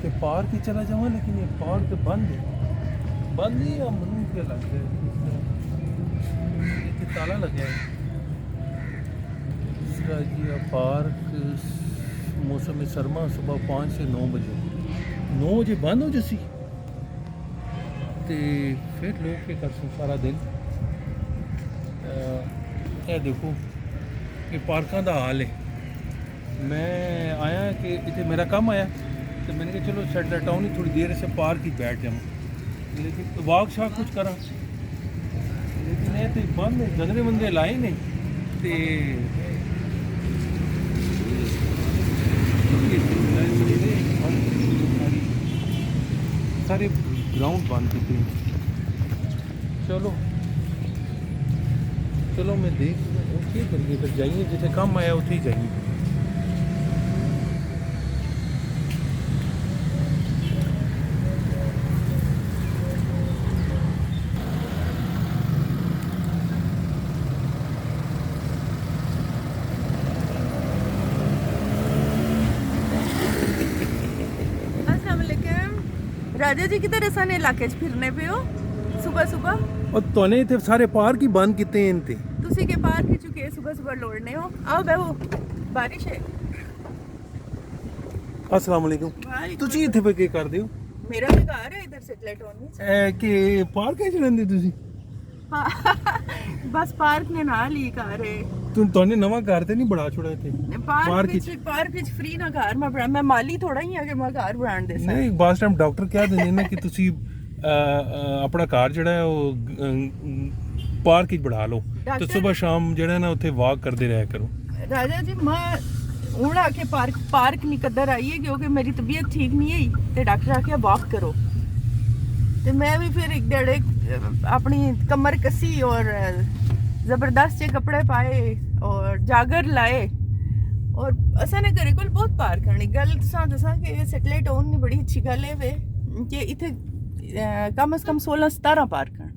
तो पार्क ही चला जाऊँ, लेकिन ये पार्क बंद है या मनु के लग गए, ये ताला लग गया है इसका जी। पार्क मौसम सरमा सुबह 5 से 9 बजे 9 बजे बंद हो जैसी, तो फिर लोग के कर सारा दिन। ये देखो ये पार्कों का हाल है। मैं आया कि इतने मेरा काम आया, तो मैंने कहा चलो सेटल टाउन ही थोड़ी देर से पार्क ही बैठ जाऊँ, लेकिन वाक शाक कुछ करा, लेकिन ये तो बंद है, जंगले बंदे लाए नहीं ते सारे ग्राउंड बंद किए। चलो मैं देख क्या करिए, फिर जाइए जिसे काम आया उठे ही जाइए। राजा जी किधर साने इलाके च फिरने पे हो सुबह सुबह? और तोने इतने सारे पार्क ही बंद किते हैं इनते। तुसी के पार्क ही चुके सुबह सुबह लौड़ने हो। आओ बेहो, बारिश है। अस्सलाम वालेकुम। तुसी इत्थे पे क्या कर दियो? मेरा भी घर है इधर सेटल टाउन में। कि पार्क है चलंदे तुसी? बस पार्क ने नाल ही घर है। तोने नवा घर ते नहीं बड़ा छोड़ा थे? पार्क विच फ्री ना घर मैं माली थोड़ा ही है कि मैं घर बनाण दे नहीं, बास टाइम डॉक्टर क्या देंदे ने कि तुसी अपना घर जड़ा है वो पार्क ही बढ़ा लो, तो सुबह शाम जड़ा ना उथे वॉक करते रहा करो। राजा जी मैं हूँ आके पार्क नहीं कदर आई है क्योंकि मेरी तबीयत ठीक नहीं है, तो डॉक्टर आके वॉक करो, तो मैं भी फिर एक डेढ़ अपनी कमर कसी और जबरदस्त से कपड़े पाए और जागर लाए, और असाने घरे कोल बहुत पार्क हैं। गल दसा कि सैटेलाइट टाउन नहीं बड़ी अच्छी गल है वे कि इत्थे कम से कम 16-17 पार्क हैं,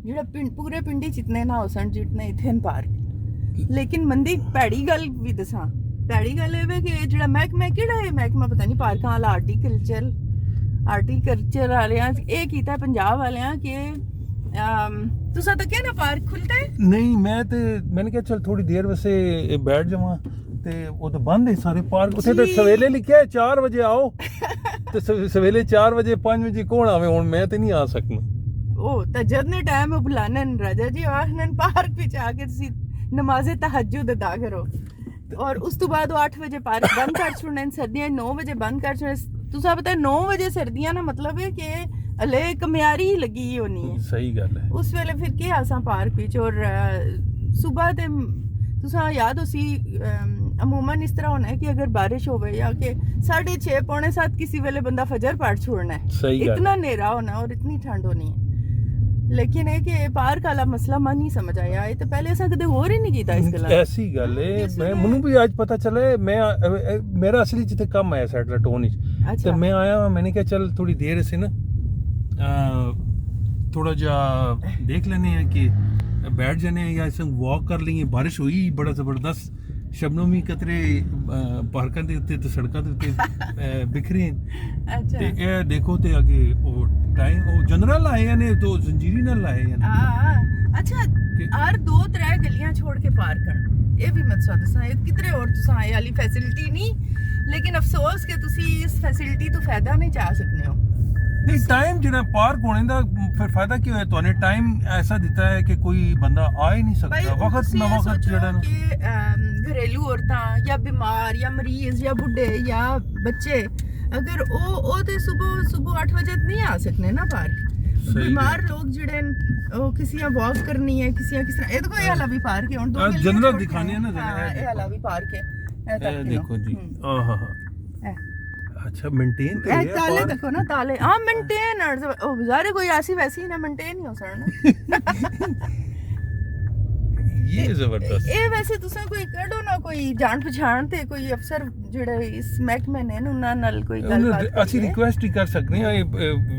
जेड़ा पूरे पिंडी जितने ना हो सन जितने इत्थे पार्क। लेकिन मंदी भैड़ी गल भी दसा, भैड़ी गल है वे कि जेड़ा महकमा केड़ा है, महकमा पता नहीं पार्कां वाला आर्टिकल्चर वाले ये कीता पंजाब वाले कि तुसा तो क्या ना पार्क खुलता है नहीं। मैंने कहा चल थोड़ी देर वैसे बैठ जावा, ते वो तो बंद है सारे पार्क। उसे तो सवेले लिखा है 4 बजे आओ, तो सवेले 4 बजे 5 बजे कौन आवे? हुण मैं तो नहीं आ सकना। ओ तो जदने टाइम बुलानन राजा जी आखनन पार्क विच आके तुसी नमाज़े तहज्जुद अदा करो, और उस तो बाद 8 बजे पार्क बंद कर छोड़ने, सर्दियां 9 बजे बंद कर छोड़ने। तुसा पता है 9 बजे सर्दियां ना मतलब है कि अले कम्यारी ही लगी होनी है। सही गल है। उस वेले फिर के आसा पार्क विच, और सुबह ते तुसा याद होसी अमूमन इस तरह होना है कि अगर बारिश होवे या कि 6:30 पौने 7 किसी वेले बंदा फजर पढ़ छोड़ना है, इतना नेरा होना और इतनी ठंड होनी है। लेकिन है कि पार्क वाला मसला मन नहीं समझ आया, ये तो पहले ऐसा कदे हो ही नहीं कीता इस गल। ऐसी गल है, मैं मनु भी आज पता चला। मैं मेरा असली जिथे काम आया सैटल टाउन विच, तो मैं आया, मैंने कहा चल थोड़ी देर से ना थोड़ा जा देख लेने हैं कि बैठ जाने हैं या ऐसे वॉक कर लेंगे। बारिश हुई बड़ा ज़बरदस्त, शबनमी कतरे पार्कों के उत्ते ते सड़कों के उत्ते बिखरे हैं। ते ए देखो ते आगे वो टाइम वो जनरल आए हैं ने तो जंजीरी ना लाए हैं। अच्छा हर 2-3 गलियां छोड़ के पार्क कर, ये भी मत दसा कितने और तुसा आए वाली फैसिलिटी नहीं, लेकिन अफसोस कि तुसी इस फैसिलिटी तो फायदा नहीं चा सकने हो। नहीं टाइम जिहड़ा पार्क होने दा फिर फायदा क्यों है? तुहाने टाइम ऐसा दिता है कि कोई बंदा आ ही नहीं सकता। वक्त ना वक्त जिहड़ा ना घरेलू औरतां या बीमार या मरीज या बुढ़े या बच्चे, अगर ओ ते सुबह 8 बजे नहीं आ सकने ना पार्क। बीमार लोग जिहड़े ओ किसी वॉक करनी है, किसी किस तरह ये देखो ये वाला भी पार्क है, हुन दो जनरल दिखाने है ना, ये वाला भी पार्क है। देखो जी अच्छा मेंटेन तो है ताले देखो ना, ताले मेंटेन ओ बेचारे कोई ऐसी वैसी ना मेंटेन ही हो सकना। ये जबरदस्त ये वैसे तुसा कोई कढो ना कोई जान पहचान ते कोई अफसर जेड़े इस महकमे ने उन्हां नाल कोई गलबात ਅਸੀਂ ਰਿਕੁਐਸਟ ਹੀ ਕਰ ਸਕਦੇ ਹਾਂ, ਇਹ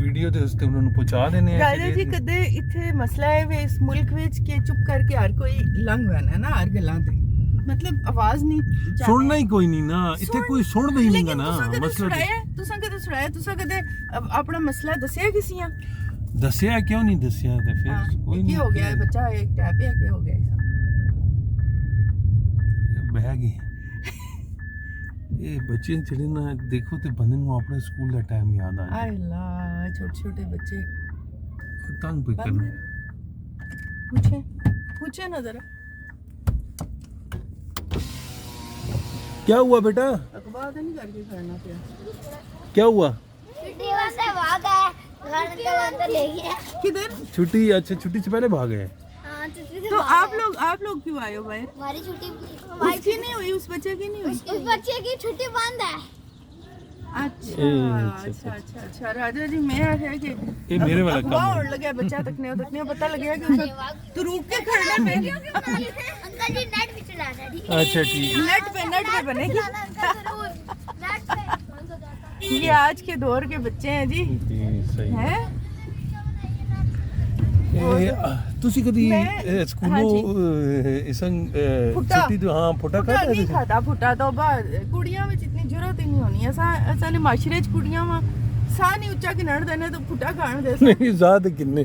ਵੀਡੀਓ ਦੇ ਉਸਤੇ ਉਹਨਾਂ ਨੂੰ ਪਹੁੰਚਾ ਦੇਣੇ ਆ। ਰਾਜਾ ਜੀ ਕਦੇ ਇੱਥੇ ਮਸਲਾ ਹੈ ਵੇ ਇਸ ਮੁਲਕ ਵਿੱਚ ਕਿ ਚੁੱਪ ਕਰਕੇ ਹਰ ਕੋਈ ਲੰਘ ਵੈਣਾ ਨਾ ਹਰ ਗੱਲਾਂ ਤੇ मतलब आवाज नहीं जाने। सुनना ही कोई नहीं ना, इतने कोई सुनदा ही नहींगा ना मसला मसला। तुसा कदे अपना मसला दसिया किसी ने? दसिया क्यों नहीं दसिया ते फिर कोई की हो गया है बच्चा एक टैप है, क्या हो गया ऐसा? बह गई ਇਹ ਬੱਚੇ ਚਲੇ ਨਾ ਦੇਖੋ ਤੇ ਬੰਦੇ ਨੂੰ ਆਪਣੇ ਸਕੂਲ ਦਾ ਟਾਈਮ ਯਾਦ ਆ ਜਾਂਦਾ। आय अल्लाह, छोटे छोटे बच्चे तंग भी करना। पूछे ना जरा, क्या हुआ बेटा, अखबार तो नहीं करके खाना पिया? क्या हुआ? छुट्टी से भाग गए, घर के अंदर ले गया। किधर? छुट्टी, अच्छा छुट्टी से पहले भागे। हाँ, छुट्टी से तो भाग आप लोग क्यों आए हो बाहर? हमारी छुट्टी उसकी नहीं हुई, उस बच्चे की नहीं हुई? उस बच्चे की छुट्टी बंद है। अच्छा अच्छा अच्छा अच्छा राजा जी, मैं है कि ये मेरे वाला काम है। और लगे बच्चा तकने पता लग गया कि उसका तू रुक के खड़ना पे अंकल जी नेट भी चलाना है, ठीक है? अच्छा ठीक। नेट पे बनेगी। अंकल जरूर नेट पे। ये आज के दौर के बच्चे हैं जी, सही है। हैं? ਤੁਸੀਂ ਕਦੀ ਮੈਂ- ਸਕੂਲੋਂ ਇਸਨ ਫੁੱਟਾ। ਛੁੱਟੀ ਤੋਂ ਹਾਂ ਫੁੱਟਾ ਫੁੱਟਾ ਖਾਦਾ नहीं खाता, फुटा तो बाद कुड़ियां में इतनी जरूरत ही नहीं होनी है। असा ने माशरे च कुड़ियां वा साह नहीं उच्चा किनड़ देने तो फुटा खान दे। ਨਹੀਂ ਜ਼ਾਦ किन्ने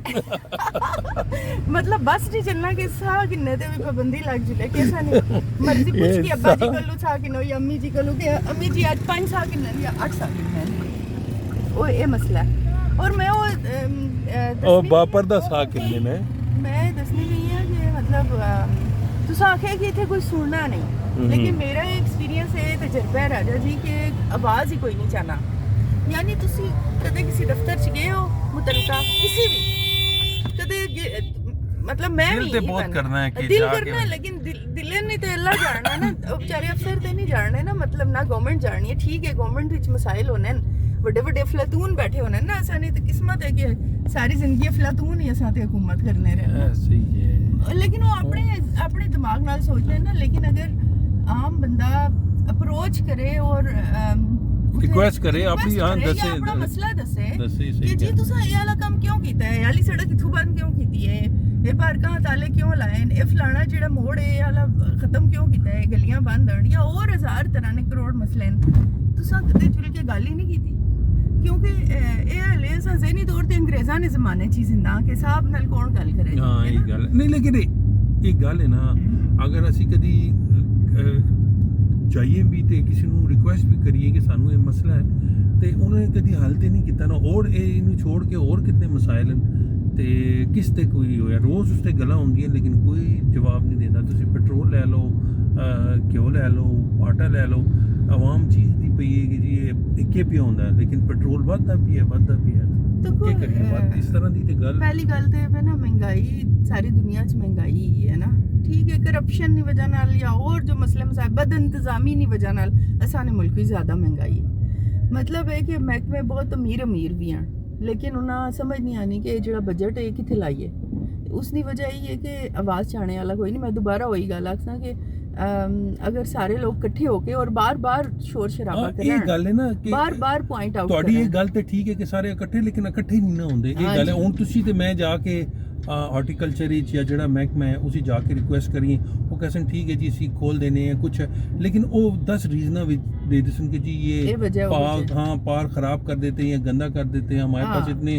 मतलब बस नहीं चलना कि साह किन्ने ते भी पाबंदी लग जुले कि ऐसा नहीं मर्जी पूछ के अब्बा जी कोलू साह किनो या अम्मी जी कोलू कि अम्मी जी आज 5 साह किन्ने या 8 साह किन्ने, वो ये मसला है। और मैं वो ਉਹ ਬਾਪਰ ਦਾ ਸਾਹ ਕਿੰਨੇ ਨੇ। मैं दसनी गई है कि मतलब तुस आखे कि इतने कोई सुनना नहीं, लेकिन मेरा एक्सपीरियंस है, तजर्बा है राजा जी कि आवाज ही कोई नहीं चाहना। यानी तुसी कदे किसी दफ्तर च गए हो मुतलका किसी भी कदे मतलब मैं दिल भी ते बहुत करना है कि दिल जाके- करना है, लेकिन दिल नहीं तो अल्लाह जानना ना। बेचारे अफसर ते नहीं जानने ना, मतलब ना गवर्नमेंट जाननी है। ठीक है गवर्नमेंट विच मसाइल होने बड़े बड़े अफलातून बैठे होने ना, असा नहीं तो किस्मत है कि सारी जिंदगी अफलातून ही असा ते हुकूमत करने रहे। सही है, लेकिन वो अपने दिमाग नाल सोच ले ना। लेकिन अगर आम बंदा अप्रोच करे और रिक्वेस्ट करे अपनी हाँ दसे अपना मसला दसे दसे कि सही जी है। तुसा ये वाला काम क्यों कीता है, याली सड़क इथू बंद क्यों कीती है, ये पार्कां ताले क्यों लाए, ये फलाना जेड़ा मोड़ है वाला खत्म क्यों कीता है, गलियां बंद हन या और 1000 तरह ने करोड़ मसले न, तुसा कदे जुल के गल ही नहीं कीती। क्योंकि ये हले असां ज़हनी तौर ते अंग्रेज़ां ने ज़माने च जिंदा कि साहब नाल कौन गल करे। ਹਾਂ ਇਹ ਗੱਲ ਨਹੀਂ, ਲੇਕਿਨ ਇਹ ਗੱਲ ਹੈ ਨਾ, ਅਗਰ ਅਸੀਂ ਕਦੀ ਜਾਈਏ ਵੀ ਤੇ ਕਿਸੇ ਨੂੰ ਰਿਕੁਐਸਟ ਵੀ ਕਰੀਏ ਕਿ ਸਾਨੂੰ ਇਹ ਮਸਲਾ ਹੈ ਤੇ ਉਹਨੇ ਕਦੀ ਹੱਲ ਤੇ ਨਹੀਂ ਕੀਤਾ ਨਾ, ਔਰ ਇਹਨੂੰ ਛੋੜ ਕੇ ਹੋਰ ਕਿੰਨੇ ਮਸਾਇਲ ਹਨ ਤੇ ਕਿਸ ਤੇ ਕੋਈ ਹੋਇਆ ਰੋਜ਼ ਉਸ ਤੇ ਗੱਲਾਂ ਹੁੰਦੀਆਂ ਲੇਕਿਨ ਕੋਈ ਜਵਾਬ ਨਹੀਂ ਦਿੰਦਾ। ਤੁਸੀਂ ਪੈਟਰੋਲ ਲੈ ਲਓ, ਘਿਓ ਲੈ ਲਓ, ਆਟਾ ਲੈ ਲਓ, ਆਵਾਮ ਚੀਜ਼ ਦੀ ਪਈ ਹੈ ਕਿ ਜੀ ਇਹ ਇੱਕੇ ਪਿਆ ਹੁੰਦਾ ਲੇਕਿਨ ਪੈਟਰੋਲ ਵੱਧਦਾ ਪਿਆ तो ਕੀ ਕਰੀਏ ਬਾਤ ਇਸ ਤਰ੍ਹਾਂ ਦੀ ਤੇ ਗੱਲ। पहली गल तो है ना, महंगाई सारी दुनिया च महंगाई ही है ना। ठीक है करप्शन की वजह नाल या और जो मसले मसाइल बद इंतजामी की वजह नाल असाने मुल्क ही ज़्यादा महंगाई है। मतलब है कि महकमे बहुत अमीर भी हैं लेकिन उन्हें समझ नहीं आनी कि जो बजट है कितने लाइए। उसकी वजह यही है कि आवाज़ चाहने वाला कोई नहीं। मैं दोबारा वही गल आखना कि अगर सारे लोग इकट्ठे होके और बार बार शोर शराबा ਇਹ ਗੱਲ ਹੈ ਨਾ ਕਿ बार बार पॉइंट आउट ਤੁਹਾਡੀ ਇਹ ਗੱਲ ਤੇ ਠੀਕ ਹੈ ਕਿ ਸਾਰੇ ਇਕੱਠੇ ਲੇਕਿਨ ਇਕੱਠੇ ਨਹੀਂ ਨਾ ਹੁੰਦੇ। ਇਹ ਗੱਲ ਹੈ ਹੁਣ ਤੁਸੀਂ ਤੇ ਮੈਂ ਜਾ ਕੇ ਹਾਰਟੀਕਲਚਰ ਵਿੱਚ ਜਾਂ ਜਿਹੜਾ ਮਹਿਕਮਾ ਹੈ ਉਸੇ ਜਾ ਕੇ ਰਿਕੁਐਸਟ ਕਰੀਏ, ਉਹ ਕਹਿੰਦੇ ਠੀਕ है जी ਅਸੀਂ खोल देने हैं कुछ, लेकिन वो 10 रीजन दे देते कि जी ये पार्क हाँ पार्क ख़राब कर देते हैं या गंदा कर देते हैं, हमारे पास इतने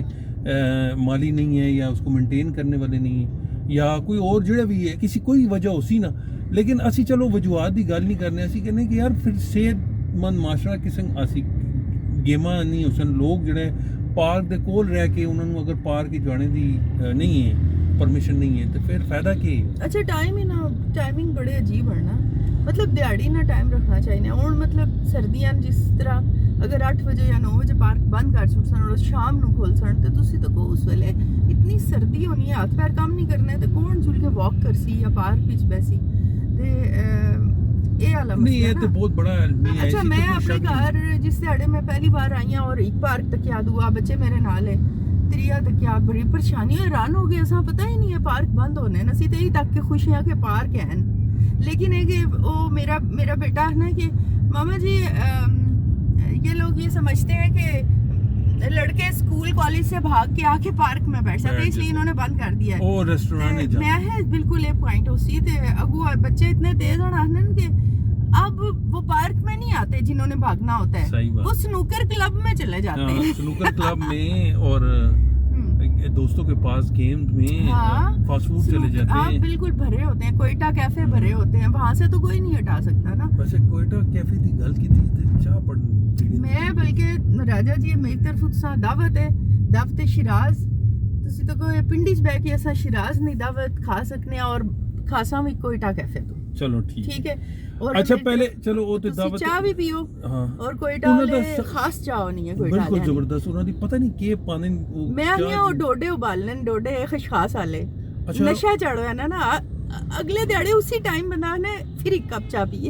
माली नहीं है या उसको मेंटेन करने वाले नहीं है या कोई और ਜਿਹੜਾ भी है किसी कोई वजह हो सी ना। लेकिन ਅਸੀਂ ਚਲੋ ਵਜੂਹਾਤ ਦੀ ਗੱਲ ਨਹੀਂ ਕਰਨੇ, ਅਸੀਂ ਕਹਿੰਦੇ ਕਿ ਯਾਰ ਫਿਰ ਸਿਹਤਮੰਦ ਮਾਸ਼ਰਾ ਕਿਸੇ ਅਸੀਂ ਗੇਮਾਂ ਨਹੀਂ ਹੁਸਨ ਲੋਕ ਜਿਹੜੇ ਪਾਰਕ ਦੇ ਕੋਲ ਰਹਿ ਕੇ ਉਹਨਾਂ ਨੂੰ ਅਗਰ ਪਾਰਕ ਹੀ ਜਾਣੇ ਦੀ ਨਹੀਂ ਹੈ परमिशन नहीं है तो फिर फायदा की। अच्छा टाइम ही ना टाइमिंग बड़े अजीब है ना, मतलब दिहाड़ी ना टाइम रखना चाहिए हूँ। मतलब सर्दियां जिस तरह अगर 8 बजे या 9 बजे पार्क बंद कर छुड़ सन और शाम ਨੂੰ खोल सन तो तुसी तो को उस वेले इतनी सर्दी होनी है हाथ पैर काम नहीं करने तो कौन जुल के वॉक करसी या पार्क ਵਿੱਚ बैसी ते ਇਹ वाला नहीं ये तो बहुत बड़ा आदमी है। अच्छा मैं अपने घर जिस दिहाड़े मैं पहली बार आई हूँ और एक पार्क तक याद हुआ बच्चे मेरे नाल है त्रिया तक क्या बड़ी परेशानी हैरान हो गए असा पता ही नहीं है पार्क बंद होने न सी ते तक के खुश हैं कि पार्क हैं। लेकिन है कि वो मेरा बेटा है ना कि मामा जी ये लोग ये समझते हैं कि लड़के स्कूल कॉलेज से भाग के आके पार्क में बैठ जाते, इसलिए इन्होंने बंद कर दिया है। ओ रेस्टोरेंट नहीं मैं है बिल्कुल ये पॉइंट उसी थे अगू बच्चे इतने तेज हैं आनन के अब वो पार्क में नहीं आते जिन्होंने भागना होता है, सही बात। वो स्नूकर क्लब में चले जाते हैं। स्नूकर क्लब में और दोस्तों के पास गेम में फास्ट फूड चले जाते हाँ हैं। बिल्कुल भरे होते हैं, कोयटा कैफे भरे होते हैं, वहां से तो कोई नहीं हटा सकता ना। वैसे कोयटा कैफे दी गल की थी ते चाह पड़ मैं बल्कि राजा जी मेरी तरफ तुसा दावत है, दावत शिराज ਤੁਸੀਂ ਤਾਂ ਕੋਈ ਪਿੰਡੀ ਚ ਬੈ ਕੇ ਅਸਾਂ ਸ਼ਿਰਾਜ਼ ਨਹੀਂ ਦਾਵਤ ਖਾ ਸਕਨੇ ਆ ਔਰ ਖਾਸਾ ਵੀ ਕੋਇਟਾ कैफे तो चलो ठीक ठीक है। और अच्छा पहले चलो वो तो दावत चाय भी पियो हाँ और कोयटा वाले खास चाय नहीं है कोयटा बिल्कुल जबरदस्त उन्होंने पता नहीं के पाने मैं नहीं वो डोडे उबालने डोडे खशखास वाले अच्छा नशा चढ़ो है ना अगले दिहाड़े उसी टाइम बंदा ने फिर एक कप चाय पिए।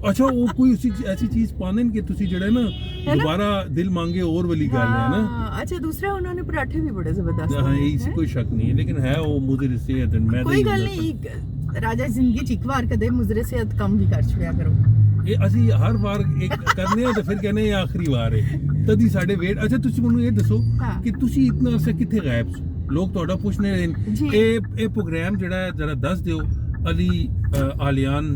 अच्छा वो कोई उसी ऐसी चीज पाने के तुसी जड़े ना दोबारा दिल मांगे और वाली गल है ना। अच्छा दूसरा उन्होंने पराठे भी बड़े जबरदस्त हाँ इससे कोई शक नहीं है लेकिन है वो मुझे सेहत मैं कोई गल नहीं राजा जिंदगी च एक बार कदे मुजरे सेहत कम भी कर छुड़िया करो। ਇਹ ਅਸੀਂ ਹਰ ਵਾਰ ਇੱਕ ਕਰਨੇ ਆ ਤੇ ਫਿਰ ਕਹਿੰਦੇ ਆ ਆਖਰੀ ਵਾਰ ਹੈ ਤਦ ਹੀ ਸਾਡੇ ਵੇਟ। ਅੱਛਾ ਤੁਸੀਂ ਮੈਨੂੰ ਇਹ ਦੱਸੋ ਕਿ ਤੁਸੀਂ ਇਤਨਾ ਅਰਸਾ ਕਿੱਥੇ ਗਾਇਬ ਸੀ, ਲੋਕ ਤੁਹਾਡਾ ਪੁੱਛਣੇ ਰਹੇ ਇਹ ਪ੍ਰੋਗਰਾਮ ਜਿਹੜਾ ਜਰਾ ਦੱਸ ਦਿਓ ਅਲੀ ਆਲੀਆਨ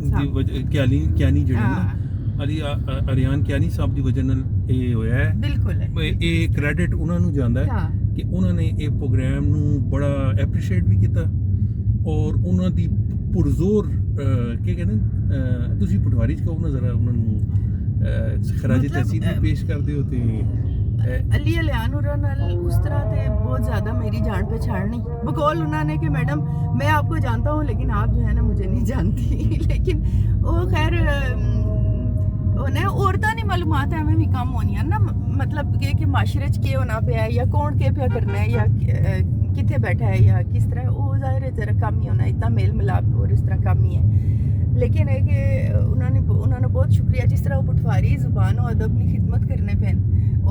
ਦੀ ਕਿਆਨੀ ਜਿਹੜੇ ਨਾ ਅਲੀ ਆਰੀਆਨ ਕਿਆਨੀ ਸਾਹਿਬ ਦੀ ਵਜ੍ਹਾ ਨਾਲ ਇਹ ਹੋਇਆ ਹੈ। ਬਿਲਕੁਲ ਇਹ ਕ੍ਰੈਡਿਟ ਉਹਨਾਂ ਨੂੰ ਜਾਂਦਾ ਹੈ ਕਿ ਉਹਨਾਂ ਨੇ ਇਹ ਪ੍ਰੋਗਰਾਮ ਨੂੰ ਬੜਾ ਐਪਰੀਸ਼ੀਏਟ ਵੀ ਕੀਤਾ ਔਰ ਉਹਨਾਂ ਦੀ ਪੁਰਜ਼ੋਰ ਕੀ ਕਹਿੰਦੇ ਤੁਸੀਂ ਪਟਵਾਰੀ ਚ ਕਹੋ ਨਾ ਜ਼ਰਾ ਉਹਨਾਂ ਨੂੰ ਖਰਾਜ ਤਹਿਸੀਨ ਵੀ ਪੇਸ਼ ਕਰਦੇ ਹੋ ਤੇ अली अलियान उस तरह थे बहुत ज्यादा मेरी जान पहचान नहीं बकौल उन्होंने कि मैडम मैं आपको जानता हूँ लेकिन आप जो है ना मुझे नहीं जानती लेकिन वो खैर औरतां दी मालूमात एवें भी कम होनी ना मतलब कि माशरे च केह् होना पिया या कौन केह् पिया करना है या कित्थे बैठा है या किस तरह वो जाहिर है जरा कम ही होना इतना मेल मिलाप और इस तरह कम ही है लेकिन है कि उन्होंने बहुत शुक्रिया जिस तरह वो पटवारी जुबान और अदब की खिदमत करने पे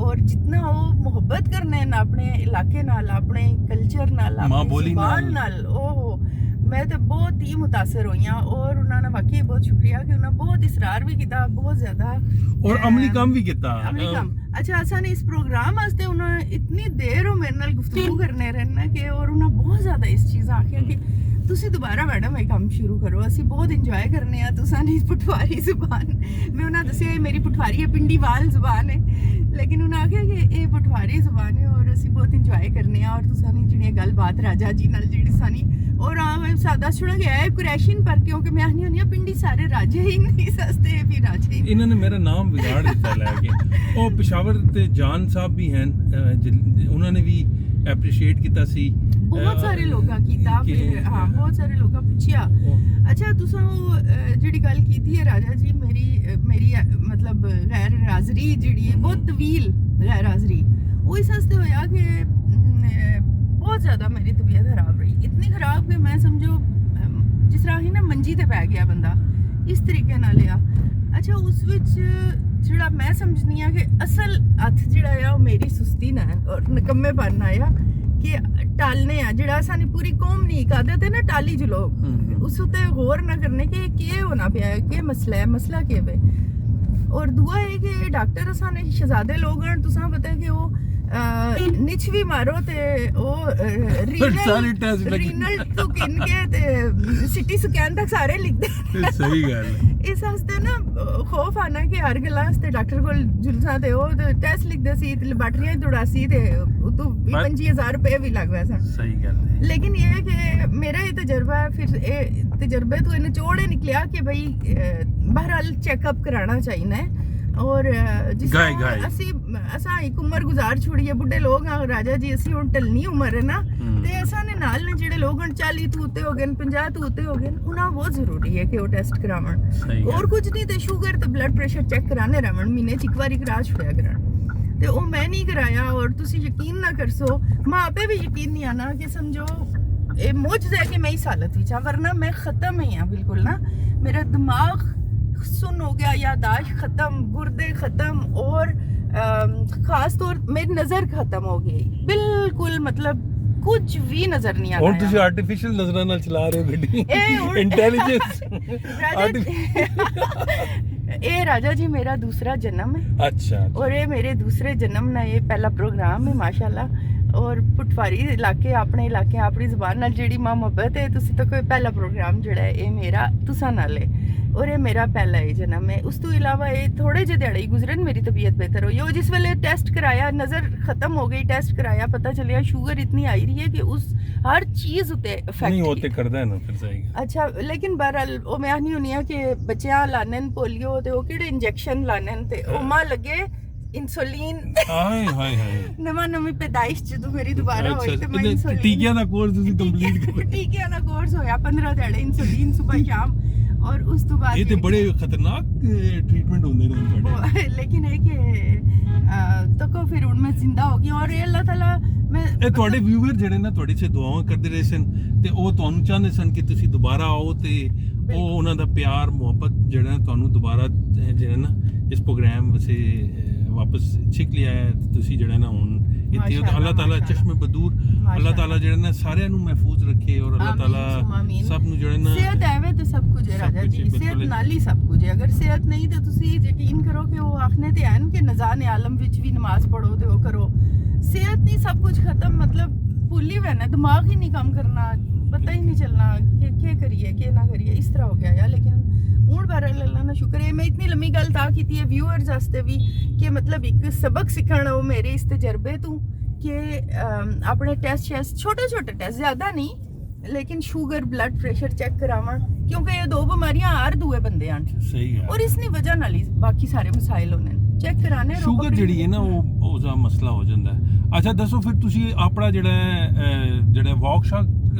और जितना वो मोहब्बत करने ना अपने इलाके नाल अपने कल्चर नाल अपनी जुबान नाल ओहो मैं तो बहुत ही मुतासर हुई हां और उन्होंने वाकई बहुत शुक्रिया कि उन्होंने बहुत इसरार भी किया बहुत ज्यादा और अमली काम भी किया अमली काम। अच्छा असा ने इस प्रोग्राम वास्ते उन्होंने इतनी देर मेरे नाल गुफ्तगू करने रहना कि और उन्होंने बहुत ज्यादा इस चीज आखिया कि ਤੁਸੀਂ ਦੁਬਾਰਾ ਮੈਡਮ ਇਹ ਕੰਮ ਸ਼ੁਰੂ ਕਰੋ ਅਸੀਂ ਬਹੁਤ ਇੰਜੋਏ ਕਰਨੇ ਆ ਤੁਸੀਂ ਨਹੀਂ ਪਟਵਾਰੀ ਜ਼ੁਬਾਨ ਮੈਂ ਉਹਨਾਂ ਦੱਸਿਆ ਇਹ ਮੇਰੀ ਪਟਵਾਰੀ ਹੈ ਪਿੰਡੀਵਾਲ ਜ਼ੁਬਾਨ ਹੈ ਲੇਕਿਨ ਉਹਨਾਂ ਆਖਿਆ ਕਿ ਇਹ ਪਟਵਾਰੀ ਜ਼ੁਬਾਨ ਹੈ ਔਰ ਅਸੀਂ ਬਹੁਤ ਇੰਜੋਏ ਕਰਨੇ ਆ ਔਰ ਤੁਸੀਂ ਨਹੀਂ ਜਿਹੜੀ ਗੱਲਬਾਤ ਰਾਜਾ ਜੀ ਨਾਲ ਜਿਹੜੀ ਸਾਨੀ ਔਰ ਆ ਮੈਂ ਸਾਦਾ ਛੁੜਾ ਗਿਆ ਹੈ ਕੁਰੈਸ਼ਨ ਪਰ ਕਿਉਂਕਿ ਮੈਂ ਨਹੀਂ ਹੁੰਦੀ ਪਿੰਡੀ ਸਾਰੇ ਰਾਜੇ ਹੀ ਨਹੀਂ ਸਸਤੇ ਵੀ ਰਾਜੇ ਹੀ ਇਹਨਾਂ ਨੇ ਮੇਰਾ ਨਾਮ ਵਿਗਾੜ ਦਿੱਤਾ ਲੈ ਕੇ ਉਹ ਪਿਸ਼ਾਵਰ ਤੇ ਜਾਨ ਸਾਹਿਬ ਵੀ ਹਨ ਉਹਨਾਂ ਨੇ ਵੀ ਐਪਰੀਸ਼ੀਏਟ ਕੀਤਾ ਸੀ बहुत सारे लोग कीता फिर हाँ बहुत सारे लोग पूछिया। अच्छा तुसा वो जिहड़ी गल कीती है राजा जी मेरी मतलब गैर हाज़री जिहड़ी है बहुत तवील गैर हाज़री वो इस वास्ते होया कि बहुत ज़्यादा मेरी तबीयत खराब रही इतनी खराब कि मैं समझो जिस तरह ही ना मंजी ते पै गया बंदा इस तरीके नाल आ। अच्छा उस विच जिहड़ा मैं समझनी आ कि असल हत्थ जिहड़ा आ वो मेरी सुस्ती ना और नकम्मेपन आया कि टालने आ जिहड़ा सानी पूरी कौम नहीं आदत है ना टाली जो लोग उस उत्ते होर ना करने के केह् होना पिया केह् मसला केह् है। और दूआ है कि डॉक्टर साने शहजादे लोग हैं तुसां पता है कि वो निच भी मारो ते ओ रीनल तो किन के ते सिटी स्कैन तक सारे लिख दे सही गल इस वास्ते ना खौफ आना कि हर गल्ला वास्ते डॉक्टर कोल जुलसा ते ओ टेस्ट लिखदे सी ते लैबोरेटरी दौड़ासी ते तो 25,000 रुपए भी लग गए सन। सही गल है लेकिन ये है कि मेरा ये तजर्बा है फिर ये तजर्बे तो निचोड़ निकलिया कि भाई बहरहाल चेकअप कराना चाहिए और जिस असा एक उम्र गुजार छोड़िए बुढ़े लोग हाँ राजा जी असी हुण ढलनी उम्र है ना ते असा ने नाल ने जेडे लोग 40 तो उत्ते हो गए 50 तो उत्ते हो गए उन्हें बहुत जरूरी है कि वो टेस्ट करावन और कुछ नहीं तो शुगर तो ब्लड प्रेशर चेक कराने रहवन महीने च एक बार करा छुड़िया करन ते वो मैं नहीं कराया और तुसी यकीन ना कर सो मां पे भी यकीन नहीं आना कि समझो ये मुझ है कि मैं इस हालत विच हां वरना मैं खत्म ही हां बिल्कुल ना मेरा दिमाग सुन हो गया यादाश्त खत्म गुर्दे खत्म और खास तौर मेरी नजर खत्म हो गई बिल्कुल मतलब कुछ भी नजर नहीं आ रहा और तुसी आर्टिफिशियल नजरां नाल चला रहे हो गड्डी इंटेलिजेंस ਇਹ ਰਾਜਾ ਜੀ ਮੇਰਾ ਦੂਸਰਾ ਜਨਮ ਹੈ ਅੱਛਾ और ये मेरे दूसरे जन्म ना ये पहला प्रोग्राम है माशाल्लाह और पटवारी इलाके अपने इलाके अपनी जुबान नाल जेड़ी मां मोहब्बत है तुसी तो कोई पहला प्रोग्राम जेड़ा है ये मेरा तुसा नाल है और ये मेरा पहला ही जन्म है उस तो इलावा ये थोड़े जे दिहाड़े ही गुजरे मेरी तबीयत बेहतर हुई और जिस वेले टेस्ट कराया नजर खत्म हो गई टेस्ट कराया पता चलिया शुगर इतनी आई रही है कि उस हर चीज उते नहीं इफेक्ट होते करदा है ना फिर सही अच्छा लेकिन बहरहाल ਉਹ ਮੈਂ ਨਹੀਂ ਹੁੰਨੀ ਆ ਕਿ ਬੱਚਿਆਂ ਲਾਣਨ ਪੋਲੀਓ ਤੇ ਉਹ ਕਿਹੜੇ ਇੰਜੈਕਸ਼ਨ ਲਾਣਨ ਤੇ ਉਹ ਮਾਂ ਲੱਗੇ ਇਨਸੂਲਿਨ ਹਾਏ ਹਾਏ ਹਾਏ ਨਵਾਂ ਨਵੀਂ ਪੈਦਾਇਸ਼ ਜਦੋਂ ਮੇਰੀ ਦੁਬਾਰਾ ਹੋਈ ਤੇ ਮੈਂ ਅੱਛਾ ਇਨਸੂਲਿਨ ਟੀਕਿਆਂ ਦਾ ਕੋਰਸ ਤੁਸੀਂ ਕੰਪਲੀਟ ਕਰ ਟੀਕਿਆਂ ਦਾ ਕੋਰਸ ਹੋਇਆ 15 ਦਿਹਾੜੇ ਇਨਸੂਲਿਨ ਸਵੇਰ ਸ਼ਾਮ ਔਰ ਉਸ ਤੋਂ ਬਾਅਦ ਇਹ ਤੇ ਬੜੇ ਖਤਰਨਾਕ ਟ੍ਰੀਟਮੈਂਟ ਹੁੰਦੇ ਨੇ ਤੁਹਾਡੇ ਲੇਕਿਨ ਇਹ ਕਿ ਤੱਕੋ ਫਿਰ ਹੁਣ ਮੈਂ ਜ਼ਿੰਦਾ ਹੋ ਗਈ ਔਰ ਇਹ ਅੱਲਾਹ ਤਾਲਾ ਮੈਂ ਇਹ ਤੁਹਾਡੇ ਵਿਊਅਰ ਜਿਹੜੇ ਨਾ ਤੁਹਾਡੇ ਸੇ ਦੁਆਵਾਂ ਕਰਦੇ ਰਹੇ ਸਨ ਤੇ ਉਹ ਤੁਹਾਨੂੰ ਚਾਹੁੰਦੇ ਸਨ ਕਿ ਤੁਸੀਂ ਦੁਬਾਰਾ ਆਓ ਤੇ ਉਹ ਉਹਨਾਂ ਦਾ ਪਿਆਰ ਮੁਹੱਬਤ ਜਿਹੜਾ ਤੁਹਾਨੂੰ ਦੁਬਾਰਾ ਜਿਹੜਾ ਨਾ ਇਸ ਪ੍ਰੋਗਰਾਮ ਵਸੇ ਵਾਪਸ ਛਿਕ ਲਿਆ ਹੈ ਤੇ ਤੁਸੀਂ ਜਿਹੜਾ ਨਾ ਹੁਣ ਇੱਥੇ ਹੋ ਤਾਂ ਅੱਲਾਹ ਤਾਲਾ ਚਸ਼ਮੇ ਬਦੂਰ ਅੱਲਾਹ ਤਾਲਾ ਜਿਹੜਾ ਨਾ ਸਾਰਿਆਂ ਨੂੰ ਮਹਿਫੂਜ਼ ਰੱਖੇ ਔਰ ਅੱਲਾਹ ਤਾਲਾ ਸਭ ਨੂੰ ਜਿਹੜਾ ਨਾ ਸਿਹਤ ਐਵੇਂ ਤੇ ਸਭ ਕੁਝ ਹੈ ਰਾਜਾ ਜੀ ਸਿਹਤ ਨਾਲ ਹੀ ਸਭ ਕੁਝ ਹੈ ਅਗਰ ਸਿਹਤ ਨਹੀਂ ਤੇ ਤੁਸੀਂ ਯਕੀਨ ਕਰੋ ਕਿ ਉਹ ਆਖਨੇ ਤੇ ਆਨ ਕਿ ਨਜ਼ਾਨ ਆਲਮ ਵਿੱਚ ਵੀ ਨਮਾਜ਼ ਪੜੋ ਤੇ ਉਹ ਕਰੋ ਸਿਹਤ ਨਹੀਂ ਸਭ ਕੁਝ ਖਤਮ मतलब ਭੁੱਲ ਹੀ ਵੈਨਾ ਦਿਮਾਗ ਹੀ ਨਹੀਂ ਕੰਮ ਕਰਨਾ ਪਤਾ ਹੀ ਨਹੀਂ ਚੱਲਣਾ ਕਿ ਕੀ ਕਰੀਏ ਕੀ ਨਾ ਕਰੀਏ ਇਸ ਤਰ੍ਹਾਂ ਹੋ ਗਿਆ ਯਾਰ ਲੇਕਿਨ ਹੁਣ ਬਹਰਹਾਲ ਅੱਲਾਹ ਦਾ ਸ਼ੁਕਰ ਹੈ ਮੈਂ ਇਤਨੀ ਲੰਮੀ ਗੱਲ ਤਾਂ ਕੀਤੀ ਹੈ ਵਿਊਅਰਸ ਵਾਸਤੇ ਵੀ ਕਿ ਮਤਲਬ ਇੱਕ ਸਬਕ ਸਿੱਖਣਾ ਉਹ ਮੇਰੇ ਇਸ ਤਜਰਬੇ ਤੋਂ ਕਿ ਆਪਣੇ ਟੈਸਟ ਛੋਟੇ ਟੈਸਟ ਜ਼ਿਆਦਾ ਨਹੀਂ लेकिन शुगर ब्लड प्रेशर चेक करावा क्योंकि ये दो बीमारियां हर दूए बंदे आन सही है और इसनी वजह नाल ही बाकी सारे मसाइल होने चेक कराने ਸ਼ੂਗਰ ਜਿਹੜੀ ਹੈ ਨਾ ਉਹ ਉਹਦਾ ਮਸਲਾ ਹੋ ਜਾਂਦਾ ਹੈ ਅੱਛਾ ਦੱਸੋ ਫਿਰ ਤੁਸੀਂ ਆਪਣਾ ਜਿਹੜਾ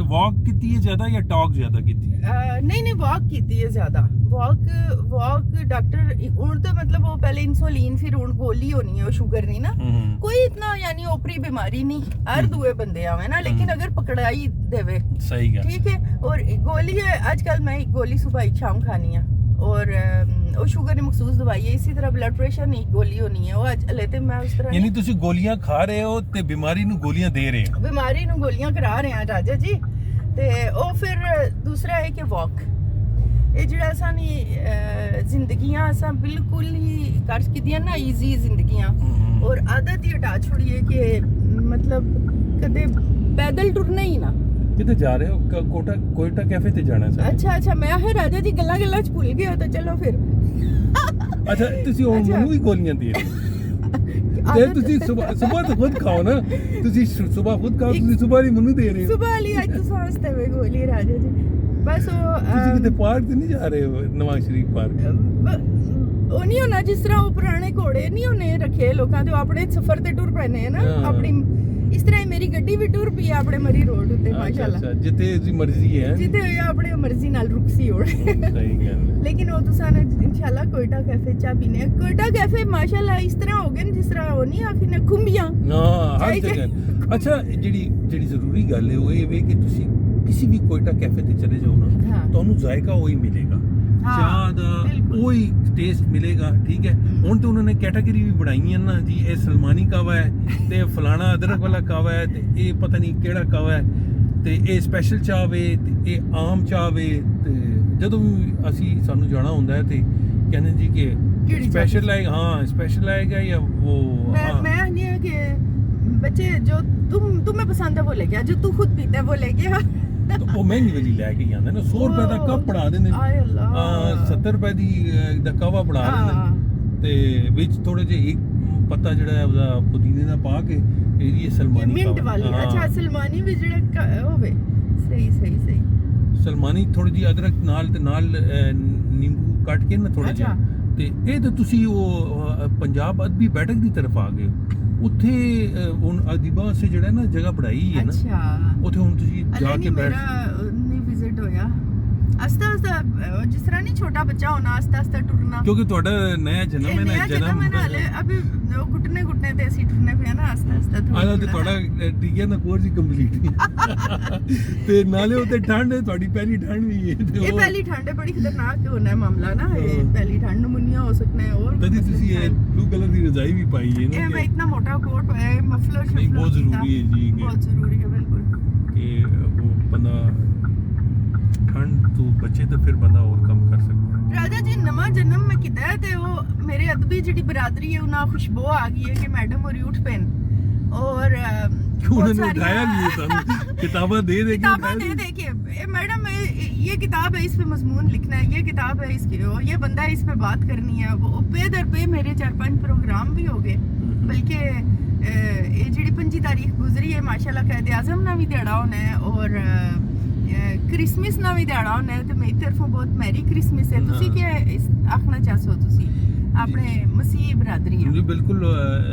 ਵਾਕ ਕੀਤੀ ਹੈ ਜ਼ਿਆਦਾ ਜਾਂ ਟਾਕ ਜ਼ਿਆਦਾ ਕੀਤੀ ਹੈ नहीं वॉक की है ज्यादा वॉक डॉक्टर ਹੁਣ तो मतलब वो पहले इंसुलिन फिर ਹੁਣ गोली होनी है वो शुगर नहीं ना कोई इतना यानी ओपरी बीमारी नहीं हर दुए बंदे आवे ना लेकिन अगर पकड़ाई देवे सही है ठीक है और गोली है आजकल मैं एक गोली सुबह एक शाम खानी है और वो शुगर की मखसूस दवाई है इसी तरह ब्लड प्रेशर नहीं गोली होनी है वो आज लेते मैं उस तरह यानी ਤੁਸੀਂ ਗੋਲੀਆਂ ਖਾ ਰਹੇ ਹੋ ਤੇ ਬਿਮਾਰੀ ਨੂੰ ਗੋਲੀਆਂ ਦੇ ਰਹੇ ਹੋ बीमारी ਨੂੰ ਗੋਲੀਆਂ ਕਰਾ ਰਹੇ ਆ ਰਾਜਾ ਜੀ ਤੇ ਉਹ ਫਿਰ ਦੂਸਰਾ ਹੈ ਕਿ ਵਾਕ ਇਹ ਜਿਹੜਾ ਸਾਨੀ ਜ਼ਿੰਦਗੀਆਂ ਅਸਾਂ ਬਿਲਕੁਲ ਹੀ ਕਰ ਸਕੀਆਂ ਨਾ ਈਜ਼ੀ ਜ਼ਿੰਦਗੀਆਂ ਔਰ ਆਦਤ ਹੀ ਹਟਾ ਛੋੜੀਏ ਕਿ ਮਤਲਬ ਕਦੇ ਪੈਦਲ ਟੁਰਨਾ ਹੀ ਨਾ ਕਿਤੇ ਜਾ ਰਹੇ ਹੋ ਕੋਇਟਾ ਕੈਫੇ ਤੇ ਜਾਣਾ ਸਰ ਅੱਛਾ ਮੈਂ ਹੈ ਰਾਜਾ ਜੀ ਗੱਲਾਂ ਚ ਭੁੱਲ ਗਏ ਹੋ ਤਾਂ ਚਲੋ ਫਿਰ ਅੱਛਾ ਤੁਸੀਂ ਉਹ ਮੈਨੂੰ ਹੀ ਗੋਲੀਆਂ ਦੇ ਰਹੇ ਤੇ ਤੁਸੀਂ ਸਵੇਰ ਤੋਂ ਖੁਦ ਖਾਓ ਨਾ ਤੁਸੀਂ ਸਵੇਰ ਖੁਦ ਖਾਓ ਤੁਸੀਂ ਸਵੇਰ ਹੀ ਮੈਨੂੰ ਦੇ ਰਹੇ ਹੋ ਸਵੇਰ ਲਈ ਅੱਜ ਤੁਸੀਂ ਹੱਸਦੇ ਹੋਏ ਗੋਲੀ ਰਾਜਾ ਜੀ ਬਸ ਉਹ ਤੁਸੀਂ ਕਿਤੇ ਪਾਰਕ ਤੇ ਨਹੀਂ ਜਾ ਰਹੇ ਹੋ ਨਵਾਜ਼ ਸ਼ਰੀਫ ਪਾਰਕ ਉਹ ਨਹੀਂ ਹੋਣਾ ਜਿਸ ਤਰ੍ਹਾਂ ਉਹ ਪੁਰਾਣੇ ਘੋੜੇ ਨਹੀਂ ਉਹਨੇ ਰੱਖੇ ਲੋਕਾਂ ਦੇ ਆਪਣੇ ਸਫ਼ਰ ਤੇ ਟੁਰ ਪੈਣੇ ਹੈ ਨਾ ਆਪਣੀ ਇਸ ਤਰ੍ਹਾਂ ਹੀ ਮੇਰੀ ਗੱਡੀ ਵੀ ਟੁਰ ਪਈ ਆਪਣੇ ਮਰੀ ਰੋਡ ਉੱਤੇ ਮਾਸ਼ਾਅੱਲਾ ਅੱਛਾ ਜਿੱਤੇ ਤੁਸੀਂ ਮਰਜ਼ੀ ਹੈ ਜਿੱਤੇ ਆਪਣੇ ਮਰਜ਼ੀ ਨਾਲ ਰੁਕਸੀ ਹੋੜ ਸਹੀ ਗੱਲ ਲੇਕਿਨ ਉਹ ਤੁਸੀਂ ਨੇ ਇਨਸ਼ਾਅੱਲਾ ਕੋਇਟਾ ਕੈਫੇ ਚਾਹ ਪੀਨੇ ਕੋਇਟਾ ਕੈਫੇ ਮਾਸ਼ਾਅੱਲਾ ਇਸ ਤਰ੍ਹਾਂ ਹੋ ਗਏ ਜਿਸ ਤਰ੍ਹਾਂ ਉਹ ਨਹੀਂ ਆਖੀ ਨੇ ਖੁੰਬੀਆਂ ਹਾਂ ਹਰ ਜਗ੍ਹਾ ਅੱਛਾ ਜਿਹੜੀ ਜ਼ਰੂਰੀ ਗੱਲ ਹੈ ਉਹ ਇਹ ਵੇ ਕਿ ਤੁਸੀਂ ਕਿਸੇ ਵੀ ਕੋਇਟਾ ਕੈਫੇ ਤੇ ਚਲੇ ਜਾਓ ਨਾ ਤੁਹਾਨੂੰ ਜ਼ਾਇਕਾ ਉਹੀ ਮਿਲੇਗਾ ਚਾਹ ਦਾ ਉਹੀ ਟੇਸਟ ਮਿਲੇਗਾ ਠੀਕ ਹੈ ਹੁਣ ਤੇ ਉਹਨਾਂ ਨੇ ਕੈਟਾਗਰੀ ਵੀ ਬਣਾਈਆਂ ਨਾ ਜੀ ਇਹ ਸਲਮਾਨੀ ਕਾਵਾ ਹੈ ਤੇ ਫਲਾਣਾ ਅਦਰਕ ਵਾਲਾ ਕਾਵਾ ਹੈ ਤੇ ਇਹ ਪਤਾ ਨਹੀਂ ਕਿਹੜਾ ਕਾਵਾ ਹੈ ਤੇ ਇਹ ਸਪੈਸ਼ਲ ਚਾਹ ਵੇ ਤੇ ਇਹ ਆਮ ਚਾਹ ਵੇ ਤੇ ਜਦੋਂ ਵੀ ਅਸੀਂ ਸਾਨੂੰ ਜਾਣਾ ਹੁੰਦਾ ਹੈ ਤੇ ਕਹਿੰਦੇ ਜੀ ਕਿ ਸਪੈਸ਼ਲ ਆਏਗਾ ਹਾਂ ਸਪੈਸ਼ਲ ਆਏਗਾ ਜਾਂ ਉਹ मैं नहीं है कि बच्चे जो तुम्हें पसंद है वो ले गया जो तू खुद पीता है वो ले गया तो ਉਹ ਮਹਿੰਗੀ ਵਾਲੀ ਲੈ ਕੇ ਜਾਂਦੇ ਨੇ 100 ਰੁਪਏ ਦਾ ਕੱਪ ਬਣਾ ਦਿੰਦੇ ਆਏ ਅੱਲਾ 70 ਰੁਪਏ ਦੀ ਦਾ ਕਾਵਾ ਬਣਾ ਦਿੰਦੇ ਤੇ ਵਿੱਚ ਥੋੜੇ ਜਿਹੇ ਇੱਕ ਪੱਤਾ ਜਿਹੜਾ ਉਹਦਾ ਪੁਦੀਨੇ ਦਾ ਪਾ ਕੇ ਇਹ ਸਲਮਾਨੀ ਮਿੰਟ ਵਾਲੀ ਅੱਛਾ ਸਲਮਾਨੀ ਵੀ ਜਿਹੜਾ ਹੋਵੇ ਸਹੀ ਸਲਮਾਨੀ ਥੋੜੀ ਜਿਹੀ ਅਦਰਕ ਨਾਲ ਤੇ ਨਾਲ ਨਿੰਬੂ ਕੱਟ ਕੇ ਨਾ ਥੋੜਾ ਜਿਹਾ ਤੇ ਇਹ ਤਾਂ ਤੁਸੀਂ ਉਹ ਪੰਜਾਬ ਅਦਬੀ ਬੈਠਕ ਦੀ ਤਰਫ ਆ ਗਏ ਉੱਥੇ ਹੁਣ ਅਦੀਬਾ ਸੇ ਜਿਹੜਾ ਨਾ ਜਗ੍ਹਾ ਬਣਾਈ ਹੈ ਨਾ ਅੱਛਾ ਉੱਥੇ ਹੁਣ ਤੁਸੀਂ ਜਾ ਕੇ ਬੈਠ ਮੇਰਾ ਨਹੀਂ ਵਿਜ਼ਿਟ ਹੋਇਆ ਆਸਤਾ ਜਿਸ ਤਰ੍ਹਾਂ ਨਹੀਂ ਛੋਟਾ ਬੱਚਾ ਹੋਣਾ ਆਸਤਾ ਟੁਰਨਾ ਕਿਉਂਕਿ ਤੁਹਾਡਾ ਨया ਜਨਮ ਹੈ ਨਾ ਜਨਮ ਹੈ ਨਾ ਹਲੇ ਅਭੀ ਘੁਟਨੇ ਤੇ ਅਸੀਂ ਟੁਰਨੇ ਪਿਆ ਨਾ ਆਸਤਾ ਆਲਾ ਤੇ ਤੁਹਾਡਾ ਟੀਕਿਆਂ ਦਾ ਕੋਰਸ ਹੀ ਕੰਪਲੀਟ ਤੇ ਨਾਲੇ ਉੱਤੇ ਠੰਡ ਹੈ ਤੁਹਾਡੀ ਪਹਿਲੀ ਠੰਡ ਵੀ ਹੈ ਇਹ ਪਹਿਲੀ ਠੰਡ ਹੈ ਬੜੀ ਖਤਰਨਾਕ ਹੋਣਾ ਹੈ ਮਾਮਲਾ ਨਾ ਇਹ ਪਹਿਲੀ ਠੰਡ ਨਮੂਨੀਆ ਹੋ ਸਕਣਾ ਹੈ ਔਰ ਤਦੀ ਤੁਸੀਂ ਇਹ ਬਲੂ ਕਲਰ ਦੀ ਰਜ਼ਾਈ ਵੀ ਪਾਈ ਹੈ ਨਾ ਇਹ ਮੈਂ ਇਤਨਾ ਮੋਟਾ ਕੋਟ ਪਾਇਆ ਹੈ ਮਫਲਰ ਨਹੀਂ ਬਹੁਤ ਜ਼ਰੂਰੀ ਹੈ ਜੀ ਬਹੁਤ ਜ਼ਰੂਰੀ ਹੈ ਬਿਲਕੁਲ ਕਿ ਉਹ ਬੰਦਾ ठंड तो बचे तो फिर बंदा और कम कर सकता है ਰਾਜਾ ਜੀ ਨਵਾਂ ਜਨਮ ਮੈਂ ਕੀਤਾ ਹੈ ਤੇ ਉਹ ਮੇਰੇ ਅਦਬੀ ਜਿਹੜੀ ਬਰਾਦਰੀ ਹੈ ਉਹਨਾਂ ਖੁਸ਼ਬੂ ਆ ਗਈ ਹੈ ਕਿ ਮੈਡਮ और यूट पेन और उन्होंने उठाया भी है सानू किताबा दे के मैडम ये किताब है, इस पे मजमून लिखना है, ये किताब है इसकी, ये बंदा है, इस पे बात करनी है। वो पे दर पे मेरे 4-5 प्रोग्राम भी हो गए, बल्कि ये जी 25 तारीख गुजरी है माशाल्लाह कैद आजम ना भी दिहाड़ा होना है और क्रिसमस ना भी दिहाड़ा होना है, तो मेरी तरफों बहुत मैरी क्रिसमस है। तुसी क्या आखना चाहते हो तुसी ਆਪਣੇ ਮਸੀਹ ਬਰਾਦਰੀਆਂ? ਜੀ ਬਿਲਕੁਲ,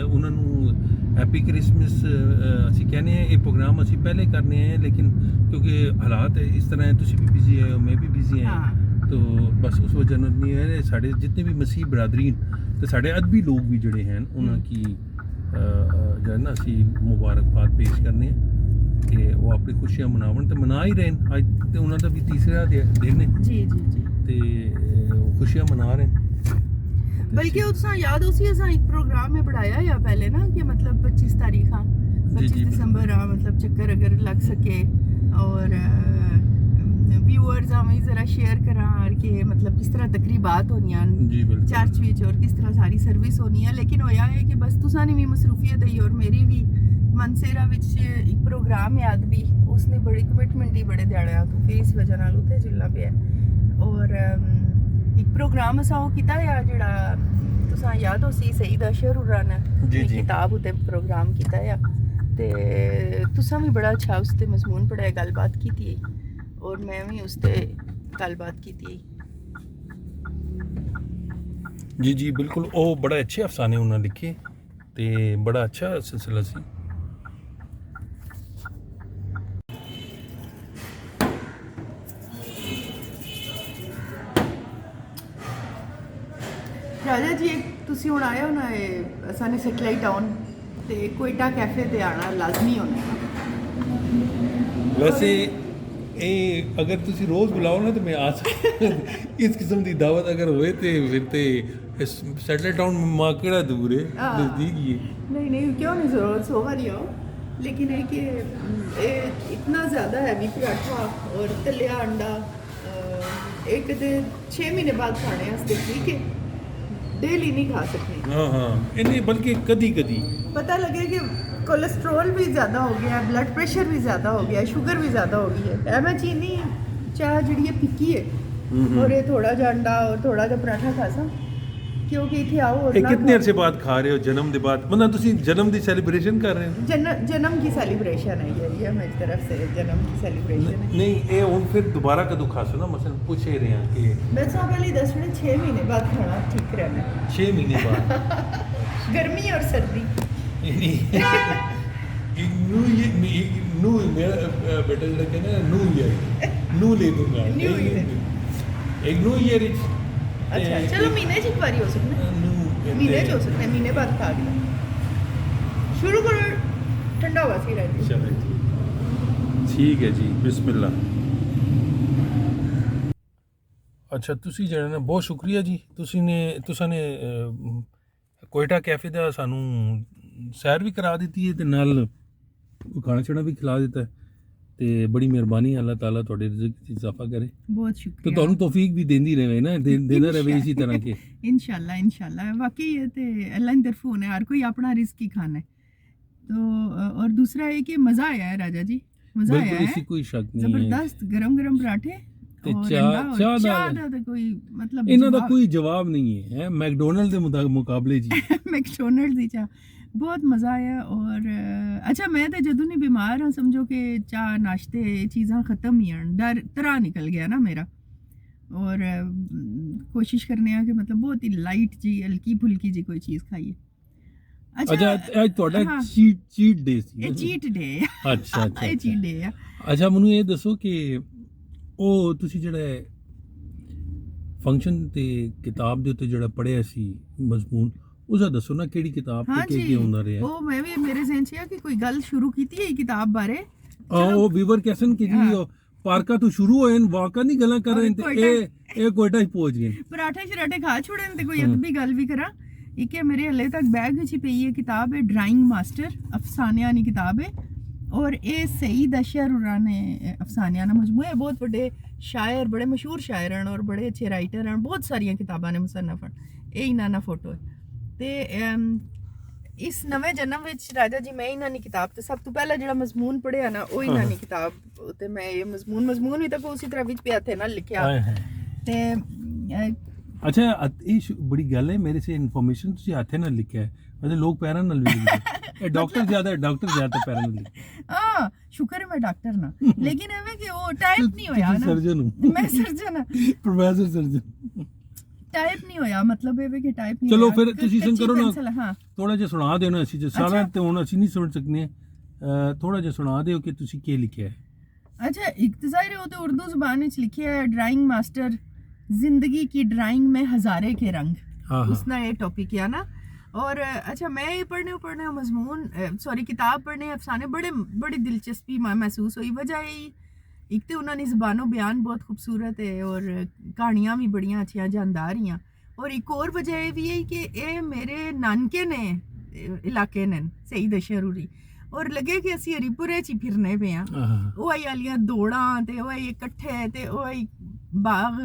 ਉਹਨਾਂ ਨੂੰ ਹੈਪੀ ਕ੍ਰਿਸਮਸ ਅਸੀਂ ਕਹਿੰਦੇ ਹਾਂ। ਇਹ ਪ੍ਰੋਗਰਾਮ ਅਸੀਂ ਪਹਿਲੇ ਕਰਨੇ ਹੈ, ਲੇਕਿਨ ਕਿਉਂਕਿ ਹਾਲਾਤ ਇਸ ਤਰ੍ਹਾਂ ਹੈ, ਤੁਸੀਂ ਵੀ ਬਿਜ਼ੀ ਹੈ, ਮੈਂ ਵੀ ਬਿਜ਼ੀ ਹਾਂ, तो बस उस वजह नहीं है। साढ़े जितने भी मसीह बरादरीन तो साढ़े अदबी लोग भी जुड़े हैं उनकी जो है ना असी मुबारकबाद पेश करने कि वो अपनी खुशियां मनावन तो मना ही रहे हैं। अज तो उन्होंने भी तीसरा दिन है जी जी जी तो खुशियां मना रहे हैं। बल्कि उस याद उसी असा एक प्रोग्राम में बढ़ाया या पहले ना कि मतलब 25 तारीख 25 दिसंबर मतलब चक्कर अगर लग सके और व्यूअर्स हमें जरा शेयर करा कि मतलब किस तरह तकरीबात होनी चर्च विच और किस तरह सारी सर्विस होनी है। लेकिन होया है कि बस तुसा ने भी मसरूफियत है और मेरी भी मनसेरा विच एक प्रोग्राम याद भी उसने बड़ी कमिटमेंट ही बड़े दिहाड़े तो फिर इस वजह नाल उत्थे जिला पे और एक प्रोग्राम असा वो कीता या जेड़ा तुसा याद हो सी सईद अशर हुर्रा ने किताब उत्ते प्रोग्राम कीता या ते तुसा भी बड़ा अच्छा उसते मजमून पढ़ाया गलबात कीती और मैं भी उसते गलबात कीती। जी जी बिल्कुल, वो बड़ा अच्छे अफसाने उन्होंने लिखे ते बड़ा अच्छा सिलसिला सी। राजा जी तुसी हुण आए हो ना असाने सैटेलाइट टाउन ते कोयटा कैफे ते आना लाजमी होना। वैसे अगर तुसी रोज़ बुलाओ ना तो मैं आ सकता। इस किस्म की दावत अगर होए तो फिर तो सैटेलाइट टाउन मार्केट दूर है, नज़दीक ही है। नहीं नहीं क्यों नहीं, ज़रूरत 100 बार आओ, लेकिन है कि इतना ज़्यादा हैवी पराठा और तलिया अंडा एक दे 6 महीने बाद खाने वास्ते ठीक है, डेली नहीं खा सकते। हाँ हाँ इन्हें बल्कि कदी कदी पता लगे कि कोलेस्ट्रॉल भी ज़्यादा हो गया, ब्लड प्रेशर भी ज़्यादा हो गया, शुगर भी ज़्यादा हो गई है। मैं चीनी चाह जी फिक्की है और ये थोड़ा जा अंडा और थोड़ा जा पराठा खा सा क्योंकि इतने आओ और कितने अरसे बाद खा रहे हो? जन्म के बाद मतलब तुसी जन्म की सेलिब्रेशन कर रहे हो? जन्म की सेलिब्रेशन है ये मेरी तरफ से जन्म की सेलिब्रेशन है। नहीं ये हुन फिर दोबारा कदों खासो ना, मसलन पूछ रहे हैं कि मैं सब पहले 6 महीने बाद खाना ठीक रहना। 6 महीने बाद गर्मी और सर्दी नू मेरा बेटा जरा कहना नू ईयर नू ले दूंगा एक न्यू ईयर। अच्छा चलो महीने च एक बारी हो सकता है, महीने च हो सकता है, महीने बाद खा लिया शुरू करो ठंडा हुआ सी रहती। चलो ठीक है जी बिस्मिल्लाह। अच्छा तुसी ਜਿਹੜਾ ਨਾ ਬਹੁਤ ਸ਼ੁਕਰੀਆ ਜੀ, ਤੁਸੀਂ ਨੇ ਕੋਇਟਾ ਕੈਫੇ ਦਾ ਸਾਨੂੰ ਸੈਰ ਵੀ ਕਰਾ ਦਿੱਤੀ ਹੈ ਤੇ ਨਾਲ ਖਾਣਾ ਛਣਾ ਵੀ ਖਿਲਾ ਦਿੱਤਾ ਹੈ ਤੇ ਬੜੀ ਮਿਹਰਬਾਨੀ, ਅੱਲਾਹ ਤਾਲਾ ਤੁਹਾਡੇ ਰਿਜ਼ਕ ਚ ਇਜ਼ਾਫਾ करे। बहुत शुक्रिया। तो ਤੁਹਾਨੂੰ तौफीक भी देंदी रहे ना, देना रहे इसी तरह के इंशाल्लाह वाकई ये ते अल्लाह की तरफ होना है, हर कोई अपना रिस्क ही खाना है। तो और दूसरा है कि मज़ा आया है राजा जी, मज़ा आया है, इसी कोई शक नहीं है। जबरदस्त गरम गरम पराठे ਤੇ ਚਾਹ ਦਾ ਕੋਈ ਮਤਲਬ ਇਹਨਾਂ ਦਾ ਕੋਈ ਜਵਾਬ ਨਹੀਂ ਹੈ ਮੈਕਡੋਨਲਡ ਦੇ ਮੁਕਾਬਲੇ ਜੀ। मैकडोनल्ड दी चाह बहुत मज़ा आया। और अच्छा मैं तो जदों नहीं बीमार हाँ समझो कि चाह नाश्ते चीज़ां ख़त्म ही हैं, डर तरा निकल गया ना मेरा। और कोशिश करने कि मतलब बहुत ही लाइट जी हल्की फुल्की जी कोई चीज़ खाइए। अच्छा आज ਤੁਹਾਡਾ ਚੀਟ ਡੇ ਸੀ? ਇਹ ਚੀਟ ਡੇ ਅੱਛਾ ਅੱਛਾ ਇਹ ਚੀਟ ਡੇ ਆ। ਅੱਛਾ ਮੈਨੂੰ ਇਹ ਦੱਸੋ ਕਿ ਉਹ ਤੁਸੀਂ ਜਿਹੜਾ ਫੰਕਸ਼ਨ ਤੇ ਕਿਤਾਬ ਦੇ ਉੱਤੇ ਜਿਹੜਾ ਪੜ੍ਹਿਆ ਸੀ ਮਜ਼ਮੂਨ ਉਹਦਾ ਦੱਸੋ ਨਾ ਕਿਹੜੀ ਕਿਤਾਬ ਤੇ ਕੀ ਹੁੰਦਾ ਰਿਹਾ? ਉਹ ਮੈਂ ਵੀ ਮੇਰੇ ਜ਼ਿਹਨ 'ਚ ਆ ਕਿ ਕੋਈ ਗੱਲ ਸ਼ੁਰੂ ਕੀਤੀ ਹੈ ਕਿਤਾਬ ਬਾਰੇ। ਉਹ ਵੀਵਰ ਕੈਸਨ ਕਿ ਜੀ ਪਾਰਕਾ ਤੋਂ ਸ਼ੁਰੂ ਹੋਏ ਨੇ ਵਾਕਾ ਨਹੀਂ ਗੱਲਾਂ ਕਰ ਰਹੇ ਤੇ ਇਹ ਕੋਇਟਾ ਹੀ ਪਹੁੰਚ ਗਏ ਪਰਾਠੇ ਸ਼ਰਾਠੇ ਖਾ ਛੋੜੇ ਤੇ ਕੋਈ ਅਦਬੀ ਗੱਲ ਵੀ ਕਰਾਂ। ਇੱਕ ਹੈ ਮੇਰੇ ਹਲੇ ਤੱਕ बैग ਵਿੱਚ ਪਈ ਹੈ किताब है ड्राइंग मास्टर अफसानियां की किताब है और ये सईद अशर हुर्रा ने अफसानियां ना मजमूआ है, बहुत बड़े शायर, बड़े मशहूर शायर हैं और बड़े अच्छे राइटर हैं, बहुत सारिया किताबां ने मुसन्नफ हैं, यही ना फोटो है। तो इस नवे जन्म विच राजा जी मैं इन्हां दी किताब ते सब तो पहला जिहड़ा मजमून पढ़िया ना वो इन्हां दी किताब ते मैं ये मजमून भी तक उसी तरह विच पे थे ना लिखिया ते अच्छा ਇਹ ਬੜੀ ਗੱਲ ਹੈ ਮੇਰੇ ਸੇ ਇਨਫੋਰਮੇਸ਼ਨ ਤੁਸੀਂ ਹੱਥੇ ਨਾਲ ਲਿਖਿਆ ਹੈ ਅਤੇ ਲੋਕ ਪੈਰਾਂ ਨਾਲ ਵੀ ਲਿਖਦੇ ਇਹ ਡਾਕਟਰ ਜ਼ਿਆਦਾ ਪੈਰਾਂ ਨਾਲ ਲਿਖਦੇ ਹਾਂ ਸ਼ੁਕਰ ਹੈ ਮੈਂ ਡਾਕਟਰ ਨਾ ਲੇਕਿਨ ਐਵੇਂ ਕਿ ਉਹ ਟਾਈਪ ਨਹੀਂ ਹੋਇਆ ਨਾ ਸਰਜਨ ਮੈਂ ਸਰਜਨ ਪ੍ਰੋਫੈਸਰ ਸਰਜਨ ਟਾਈਪ ਨਹੀਂ ਹੋਇਆ ਮਤਲਬ ਇਹ ਕਿ ਟਾਈਪ ਨਹੀਂ ਚਲੋ ਫਿਰ ਤੁਸੀਂ ਸੰਗ ਕਰੋ ਨਾ ਹਾਂ ਥੋੜਾ ਜਿਹਾ ਸੁਣਾ ਦਿਓ ਨਾ ਅਸੀਂ ਜੇ ਸਾਰਾ ਤੇ ਹੁਣ ਅਸੀਂ ਨਹੀਂ ਸੁਣ ਸਕਨੇ ਥੋੜਾ ਜਿਹਾ ਸੁਣਾ ਦਿਓ ਕਿ ਤੁਸੀਂ ਕੀ ਲਿਖਿਆ ਹੈ अच्छा इख्तिसार है वो तो उर्दू ज़ुबान में लिखे है ड्राइंग मास्टर जिंदगी की ड्राइंग में हज़ारे के रंग उसना ये टॉपिक है ना। और अच्छा मैं ये पढ़ने मजमून सॉरी किताब पढ़ने अफसाने बड़ी दिलचस्पी महसूस हुई। वजह यही एक तो उन्होंने ज़बानो बयान बहुत खूबसूरत है और कहानियाँ भी बड़ियाँ अच्छियाँ जानदार हैं और एक और वजह ये भी है कि ये मेरे नानके ने इलाके ने सही दशरूरी और लगे कि असी हरीपुरे च फिरने पे हाँ वो आई आलियां दौड़ा ते वो आई कट्ठे ते वो आई बाग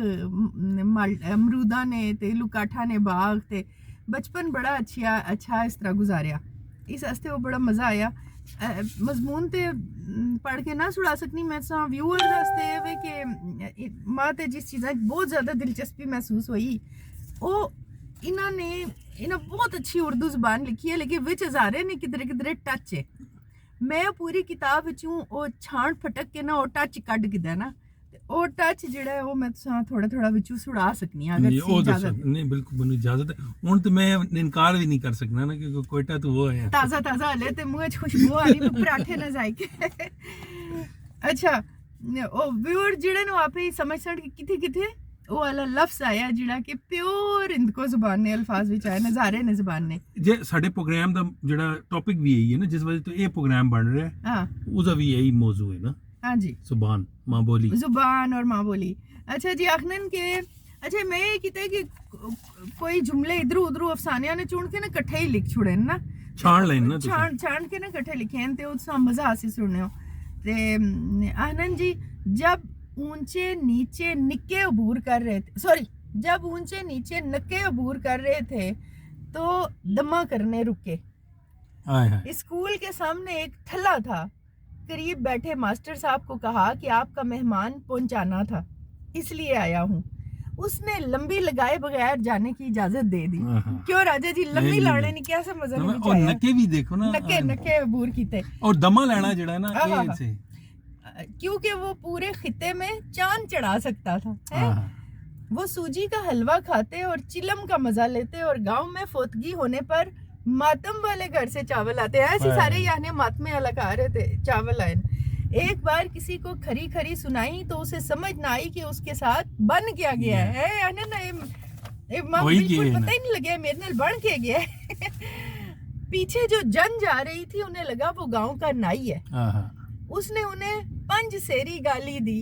अमरूदा ने ते लुकाठा ने बाग ते बचपन बड़ा अच्छा इस तरह गुजारिया इस वास्ते वो बड़ा मज़ा आया। मजमून ते पढ़ के ना सुना सकनी मैं व्यूअर्स वास्ते वे कि माँ ते जिस चीज़ बहुत ज़्यादा दिलचस्पी महसूस हुई वो इन्होंने बहुत अच्छी उर्दू ज़ुबान लिखी है लेकिन विच हज़ारे ने किधरे टच है। मैं पूरी किताब विचों वो छांट फटक के ना वो टच कट किदा ना वो टच जिहड़ा है वो मैं थोड़ा विचों सुड़ा सकनी हां अगर इजाजत नहीं बिल्कुल ਮੈਨੂੰ इजाजत है हुन तो मैं इनकार भी नहीं कर सकना ना क्योंकि कोयटा तो वो है ताजा हले ते मुंह च खुशबू आ रही पराठे ना जाए के अच्छा ओ व्यूअर जिहड़े नु आपे समझ सक कि किथे ਉਹ ਵਾਲਾ ਲਫ਼ਜ਼ ਆਇਆ ਜਿਹੜਾ ਕਿ ਪਿਓਰ ਇੰਦਕੋ ਜ਼ੁਬਾਨ ਨੇ ਅਲਫਾਜ਼ ਵਿੱਚ ਆਇਆ ਨਜ਼ਾਰੇ ਨੇ ਜ਼ੁਬਾਨ ਨੇ ਜੇ ਸਾਡੇ ਪ੍ਰੋਗਰਾਮ ਦਾ ਜਿਹੜਾ ਟੌਪਿਕ ਵੀ ਇਹੀ ਹੈ ਨਾ ਜਿਸ ਵਜ੍ਹਾ ਤੋਂ ਇਹ ਪ੍ਰੋਗਰਾਮ ਬਣ ਰਿਹਾ ਹਾਂ ਉਹਦਾ ਵੀ ਇਹੀ ਮੌਜੂ ਹੈ ਨਾ हाँ जी जुबान माँ बोली जुबान और माँ बोली। अच्छा जी आखनन के अच्छा मैं ये कहते कि कोई जुमले इधर उधर अफसानियां ने चुन के ना इकट्ठे ही लिख छुड़े ना छान लेन ना छान के ना इकट्ठे लिखे हैं ते उसका मजा आसी सुनने हो ते आनंद जी जब ऊंचे नीचे निक्के अबूर कर रहे थे सॉरी जब ऊंचे नीचे नक्के अबूर कर रहे थे तो दमा करने रुके। स्कूल के सामने एक ठल्ला था करीब बैठे मास्टर साहब को कहा कि आपका मेहमान पहुंचाना था इसलिए आया हूँ। उसने लंबी लगाए बगैर जाने की इजाजत दे दी। क्यों राजा जी लंबी लाने ने क्या समझ नहीं और नके भी देखो ना नके अबूर कीते और दमा लेना जड़ा ना ये से क्योंकि वो पूरे खिते में चांद चढ़ा सकता था है? वो सूजी का हलवा खाते और चिलम का मजा लेते और गांव में फोतगी होने पर मातम वाले घर से चावल आते हैं ऐसे सारे यानी मातमे अलग आ रहे थे चावल आए। एक बार किसी को खरी खरी सुनाई तो उसे समझ ना आई कि उसके साथ बन क्या गया है यानी ना बिल्कुल पता ही नहीं लगे मेरे नाल बन के गया पीछे जो जन जा रही थी उन्हें लगा वो गांव का नाई है। उसने उन्हें 5 सेरी गाली दी।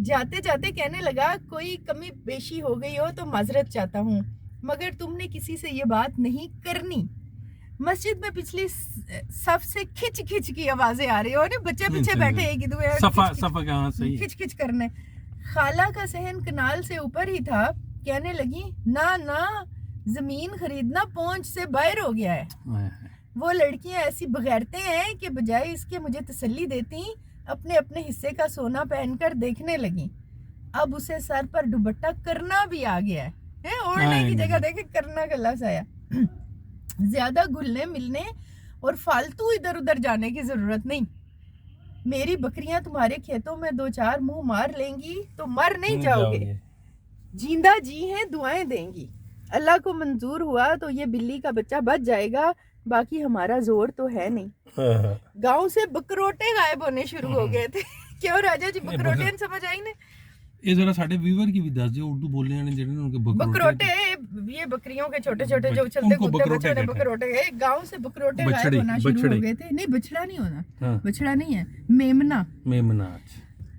जाते जाते कहने लगा कोई कमी पेशी हो गई हो तो माजरत चाहता हूँ मगर तुमने किसी से ये बात नहीं करनी। मस्जिद में पिछली सफ से खिच खिच की आवाजें आ रही हो ना बच्चे पीछे बैठे एक दूसरे सफा खिच खिच करने। खाला का सहन कनाल से ऊपर ही था कहने लगी ना जमीन खरीदना पहुंच से बाहर हो गया है। वो लड़कियां ऐसी बगैरते हैं कि बजाय इसके मुझे तसल्ली देती अपने अपने हिस्से का सोना पहनकर देखने लगी। अब उसे सर पर दुपट्टा करना भी आ गया है ओढ़ने की जगह देखे करना का लफ्ज आया। ज्यादा घुलने मिलने और फालतू इधर उधर जाने की जरूरत नहीं। मेरी बकरियां तुम्हारे खेतों में 2-4 मुंह मार लेंगी तो मर नहीं जाओगे। जिंदा जी हैं दुआएं देंगी। अल्लाह को मंजूर हुआ तो ये बिल्ली का बच्चा बच जाएगा बाकी हमारा जोर तो है नहीं। गांव से बकरोटे गायब होने शुरू हो गए थे। क्यों राजा जी बकरोटे समझ आई ने ये जरा साडे व्यूअर की भी दस दियो उर्दू बोलने वाले जेडे उनके बकरोटे ये बकरियों के छोटे-छोटे जो चलते कूदते बच्चे बकरोटे है गांव से बकरोटे गायब होना शुरू हो गए थे। नहीं बछड़ा नहीं होना बछड़ा नहीं है मेमना।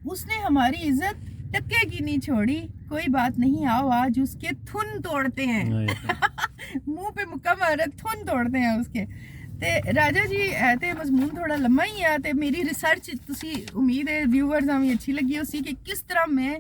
उसने हमारी इज्जत टक्के की नहीं छोड़ी। कोई बात नहीं आओ आज उसके थुन तोड़ते हैं मुंह पे मुक्का मारे थुन तोड़ते हैं उसके। ਤੇ ਰਾਜਾ ਜੀ ਇਹ ਤੇ ਮਜ਼ਮੂਨ ਥੋੜਾ ਲੰਮਾ ਹੀ ਆ ਤੇ ਮੇਰੀ ਰਿਸਰਚ ਤੁਸੀਂ ਉਮੀਦ ਹੈ ਵਿਊਅਰਸ ਨੂੰ ਵੀ ਅੱਛੀ ਲੱਗੀ ਹੋਸੀ ਕਿ ਕਿਸ ਤਰ੍ਹਾਂ ਮੈਂ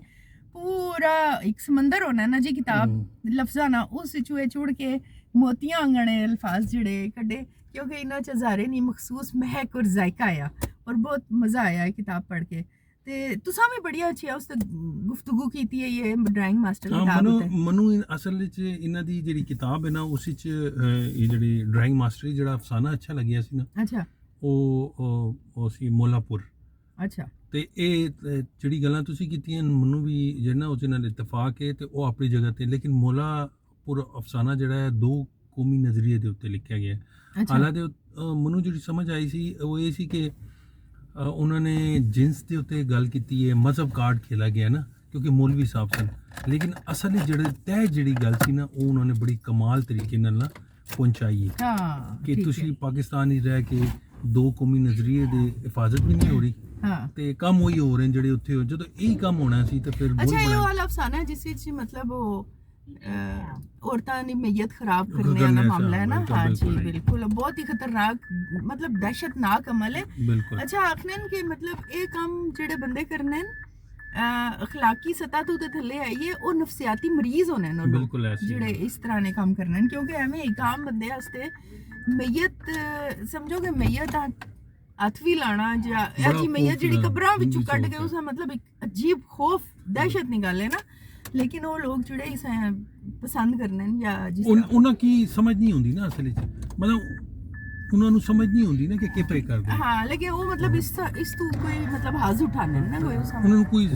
पूरा एक समंदर होना है ना जी किताब लफ्ज़ा ना उस विच चुड़ के मोतियां आंगने अल्फाज जड़े कड्डे क्योंकि इन्हां च ज़ारे नहीं मखसूस महक और जायका आया और बहुत मज़ा आया है किताब पढ़ के ते तुसां भी बड़ी अच्छी उस गुफ्तगू कीती है ये ड्राइंग मास्टर किताब मनु असल विच इन्हां दी जेहड़ी किताब है ना उस विच ये जेहड़ी ड्राइंग मास्टर जेहड़ा अफसाना अच्छा लग्या सी ना अच्छा ओ सी मोलापुर अच्छा ਤੇ ਇਹ ਜਿਹੜੀ ਗੱਲਾਂ ਤੁਸੀਂ ਕੀਤੀਆਂ ਮੈਨੂੰ ਵੀ ਜਿਹੜਾ ਉਹਦੇ ਨਾਲ ਇਤਫਾਕ ਹੈ ਤੇ ਉਹ ਆਪਣੀ ਜਗ੍ਹਾ ਤੇ ਲੇਕਿਨ ਮੋਲਾਪੁਰ ਅਫਸਾਨਾ ਜਿਹੜਾ ਹੈ ਦੋ ਕੌਮੀ ਨਜ਼ਰੀਏ ਦੇ ਉੱਤੇ ਲਿਖਿਆ ਗਿਆ ਹਾਲਾਂਕਿ ਮੈਨੂੰ ਜਿਹੜੀ ਸਮਝ ਆਈ ਸੀ ਉਹ ਇਹ ਸੀ ਕਿ ਉਹਨਾਂ ਨੇ ਜਿਨਸ ਦੇ ਉੱਤੇ ਗੱਲ ਕੀਤੀ ਹੈ ਮਜ਼ਹਬ ਕਾਰਡ ਖੇਲਾ ਗਿਆ ਨਾ ਕਿਉਂਕਿ ਮੌਲਵੀ ਸਾਹਿਬ ਸਨ ਲੇਕਿਨ ਅਸਲ ਜਿਹੜੇ ਤਹਿ ਜਿਹੜੀ ਗੱਲ ਸੀ ਨਾ ਉਹ ਉਹਨਾਂ ਨੇ ਬੜੀ ਕਮਾਲ ਤਰੀਕੇ ਨਾਲ ਨਾ ਪਹੁੰਚਾਈ ਹੈ ਕਿ ਤੁਸੀਂ ਪਾਕਿਸਤਾਨ ਹੀ ਰਹਿ ਕੇ ਦੋ ਕੌਮੀ ਨਜ਼ਰੀਏ ਦੀ ਹਿਫਾਜ਼ਤ ਵੀ ਨਹੀਂ ਹੋ ਰਹੀ ਤੇ ਕੰਮ ਉਹੀ ਹੋ ਰਹੇ ਜਿਹੜੇ ਉੱਥੇ ਜਦੋਂ ਇਹ ਕੰਮ ਹੋਣਾ ਸੀ ਤਾਂ ਫਿਰ ਅੱਛਾ ਇਹ ਵਾਲਾ ਅਫਸਾਨਾ ਜਿਸ ਵਿੱਚ ਮਤਲਬ ਉਹ ਔਰਤਾਂ ਦੀ ਮਈਅਤ ਖਰਾਬ ਕਰਨੇ ਵਾਲਾ ਮਾਮਲਾ ਹੈ ਨਾ ਹਾਂ ਜੀ ਬਿਲਕੁਲ ਬਹੁਤ ਹੀ ਖਤਰਨਾਕ ਮਤਲਬ ਦਹਿਸ਼ਤਨਾਕ ਅਮਲ ਹੈ ਅੱਛਾ ਆਖਣੇ ਕਿ ਮਤਲਬ ਇਹ ਕੰਮ ਜਿਹੜੇ ਬੰਦੇ ਕਰਨੇ ਅਖਲਾਕੀ ਸਤਹ ਤੋਂ ਤੇ ਥੱਲੇ ਆਈਏ ਉਹ ਨਫਸਿਆਤੀ ਮਰੀਜ਼ ਹੋਣੇ ਨੇ ਬਿਲਕੁਲ ਐਸੇ ਜਿਹੜੇ ਇਸ ਤਰ੍ਹਾਂ ਨੇ ਕੰਮ ਕਰਨੇ ਕਿਉਂਕਿ ਐਵੇਂ ਇੱਕ ਆਮ ਬੰਦੇ ਵਾਸਤੇ ਮਈਅਤ ਸਮਝੋਗੇ ਮਈਅਤ ਹੱਥ ਵੀ ਲਾਣਾ ਜਾਂ ਇਹ ਜੀ ਮਈਅਤ ਜਿਹੜੀ ਕਬਰਾਂ ਵਿੱਚੋਂ ਕੱਢ ਕੇ ਉਸਦਾ ਮਤਲਬ ਇੱਕ ਅਜੀਬ ਖੌਫ ਦਹਿਸ਼ਤ ਨਿਕਾਲੇ ਨਾ ਲੇਕਿਨ ਉਹ ਲੋਕ ਜਿਹੜੇ ਇਸ ਪਸੰਦ ਕਰਨੇ ਨੇ ਜਾਂ ਜਿਸ ਉਹਨਾਂ ਕੀ ਸਮਝ ਨਹੀਂ ਹੁੰਦੀ ਨਾ ਅਸਲ ਵਿੱਚ ਮਤਲਬ ਉਹਨਾਂ ਨੂੰ ਸਮਝ ਨਹੀਂ ਹੁੰਦੀ ਨਾ ਕਿ ਕਿਵੇਂ ਕਰਦੇ ਹਾਂ ਲੇਕਿਨ ਉਹ ਮਤਲਬ ਇਸ ਤੋਂ ਕੋਈ ਮਤਲਬ ਹਾਜ਼ ਉਠਾਣੇ ਨਾ ਕੋਈ ਉਹਨਾਂ ਨੂੰ ਕੋਈ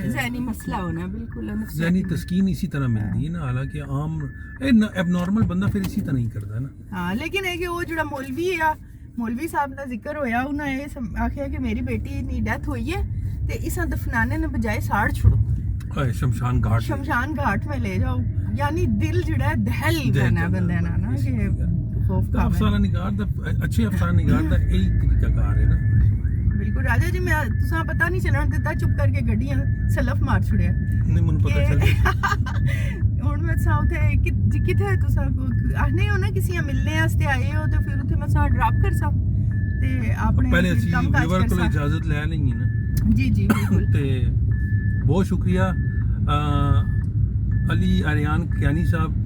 ज़हनी मसला होना बिल्कुल ज़हनी तस्कीन इसी तरह मिलती है ना हालांकि आम एबनॉर्मल बंदा फिर इसी तरह ही करता है ना हाँ लेकिन है कि वो जो मौलवी है मौलवी साहब का जिक्र होया उन्हें ये आखिया कि मेरी बेटी की डेथ हुई है तो इसा दफनाने ने बजाय साड़ छोड़ो शमशान घाट में ले जाओ यानी दिल जड़ा है दहल बना बंदे ना ना कि खौफ का अफसाना निगार दा अच्छे अफसाना निगार दा यही तरीका कार है ना बिल्कुल राजा जी मैं तुसा पता नहीं चलण दिता चुप करके गड्डियां सलफ मार छुड़िया नहीं मन पता चल ਹੁਣ ਮੈਂ ਸਾਉਥੇ ਕਿੱਥੇ ਤੁਸਾਂ ਨਹੀਂ ਹੋ ਨਾ ਕਿਸੇ ਮਿਲਣੇ ਵਾਸਤੇ ਆਏ ਹੋ ਤੇ ਫਿਰ ਉੱਥੇ ਮੈਂ ਸਾਂ ਡ੍ਰੌਪ ਕਰ ਸਾਂ ਤੇ ਆਪਣੇ ਪਹਿਲੇ ਅਸੀਂ ਵੀਵਰ ਕੋਲ ਇਜਾਜ਼ਤ ਲੈ ਲਈ ਹੈ ਨਾ ਜੀ ਜੀ ਬਿਲਕੁਲ ਤੇ ਬਹੁਤ ਸ਼ੁਕਰੀਆ ਅਲੀ ਆਰਿਆਨ ਕਿਆਨੀ ਸਾਹਿਬ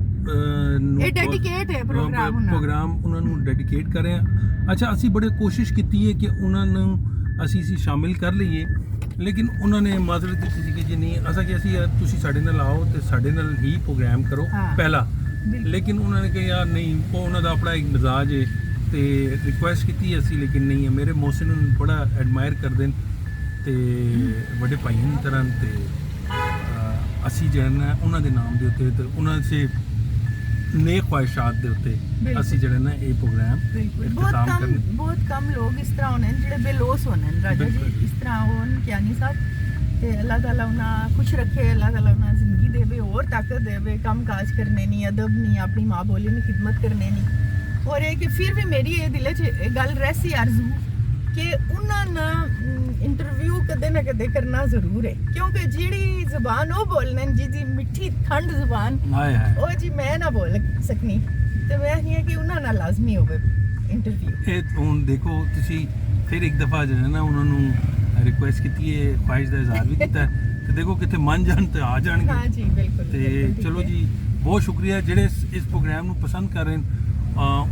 ਇਹ ਡੈਡੀਕੇਟ ਹੈ ਪ੍ਰੋਗਰਾਮ ਉਹਨਾਂ ਨੂੰ ਡੈਡੀਕੇਟ ਕਰ ਰਹੇ ਆ ਅੱਛਾ ਅਸੀਂ ਬੜੇ ਕੋਸ਼ਿਸ਼ ਕੀਤੀ ਹੈ ਕਿ ਉਹਨਾਂ ਨੂੰ ਅਸੀਂ ਸ਼ਾਮਿਲ ਕਰ ਲਈਏ ਲੇਕਿਨ ਉਹਨਾਂ ਨੇ ਮਾਜ਼ਰਤ ਦਿੱਤੀ ਸੀ ਕਿ ਜੀ ਨਹੀਂ ਅਸਾਂ ਕਿ ਅਸੀਂ ਤੁਸੀਂ ਸਾਡੇ ਨਾਲ ਆਓ ਤੇ ਸਾਡੇ ਨਾਲ ਹੀ ਪ੍ਰੋਗਰਾਮ ਕਰੋ ਪਹਿਲਾ ਲੇਕਿਨ ਉਹਨਾਂ ਨੇ ਕਿਹਾ ਯਾਰ ਨਹੀਂ ਉਹ ਉਹਨਾਂ ਦਾ ਆਪਣਾ ਇੱਕ ਮਿਜ਼ਾਜ ਹੈ ਤੇ ਰਿਕੁਐਸਟ ਕੀਤੀ ਅਸੀਂ ਲੇਕਿਨ ਨਹੀਂ ਹੈ ਮੇਰੇ ਮੋਹਸਿਨ ਨੂੰ ਬੜਾ ਐਡਮਾਇਰ ਕਰਦੇ ਨੇ ਤੇ ਵੱਡੇ ਭਾਈਆਂ ਦੀ ਤਰ੍ਹਾਂ ਤੇ ਅਸੀਂ ਜਿਹੜਾ ਉਹਨਾਂ ਦੇ ਨਾਮ ਦੇ ਉੱਤੇ ਤੇ ਉਹਨਾਂ ਸੇ नेक ख्वाहिशात दे उत्ते ਅਸੀਂ ਜਿਹੜੇ ਨਾ ਇਹ ਪ੍ਰੋਗਰਾਮ ਇਖਤਤਾਮ ਕਰਨ ਬਹੁਤ ਕਮ ਲੋਕ ਇਸ ਤਰ੍ਹਾਂ ਹੋਣੇ ਜਿਹੜੇ ਬੇਲੋਸ ਹੋਣੇ ਰਾਜਾ ਜੀ ਇਸ ਤਰ੍ਹਾਂ ਹੋਣ ਕਿਆਨੀ ਸਾਹਿਬ ਤੇ ਅੱਲਾਹ ਤਾਲਾ ਉਹਨਾਂ ਖੁਸ਼ ਰੱਖੇ ਅੱਲਾਹ ਤਾਲਾ ਉਹਨਾਂ ਜ਼ਿੰਦਗੀ ਦੇਵੇ ਹੋਰ ਤਾਕਤ ਦੇਵੇ ਕੰਮ ਕਾਜ ਕਰਨੇ ਨਹੀਂ ਅਦਬ ਨਹੀਂ ਆਪਣੀ ਮਾਂ ਬੋਲੀ ਦੀ ਖਿਦਮਤ ਕਰਨੇ ਨਹੀਂ ਔਰ ਇਹ ਕਿ ਫਿਰ ਵੀ ਮੇਰੀ ਇਹ ਦਿਲ 'ਚ ਇਹ ਗੱਲ ਰਹਿਸੀ ਆਰਜ਼ੂ ਕਿ ਉਹਨਾਂ ਨਾਲ ਇੰਟਰਵਿਊ ਕਦੇ ਨਾ ਕਦੇ ਕਰਨਾ ਜ਼ਰੂਰ ਹੈ ਕਿਉਂਕਿ ਜਿਹੜੀ ਜ਼ੁਬਾਨ ਉਹ ਬੋਲਣੇ ਜੀ ਮਿੱਠੀ ਠੰਡ ਜ਼ੁਬਾਨ ਉਹ ਜੀ ਮੈਂ ਨਾ ਬੋਲ ਸਕਨੀ ਤੇ ਮੈਂ ਨਹੀਂ ਹੈ ਕਿ ਉਹਨਾਂ ਨਾਲ ਲਾਜ਼ਮੀ ਹੋਵੇ ਇੰਟਰਵਿਊ ਇਹ ਹੁਣ ਦੇਖੋ ਤੁਸੀਂ ਫਿਰ ਇੱਕ ਦਫਾ ਜਿਹੜਾ ਨਾ ਉਹਨਾਂ ਨੂੰ ਰਿਕੁਐਸਟ ਕੀਤੀ ਹੈ ਖੁਆਇਸ਼ ਦਾ ਇਜ਼ਹਾਰ ਵੀ ਕੀਤਾ ਤੇ ਦੇਖੋ ਕਿਤੇ ਮੰਨ ਜਾਣ ਤੇ ਆ ਜਾਣਗੇ ਹਾਂ ਜੀ ਬਿਲਕੁਲ ਤੇ ਚਲੋ ਜੀ ਬਹੁਤ ਸ਼ੁਕਰੀਆ ਜਿਹੜੇ ਇਸ ਪ੍ਰੋਗਰਾਮ ਨੂੰ ਪਸੰਦ ਕਰ ਰਹੇ ਨੇ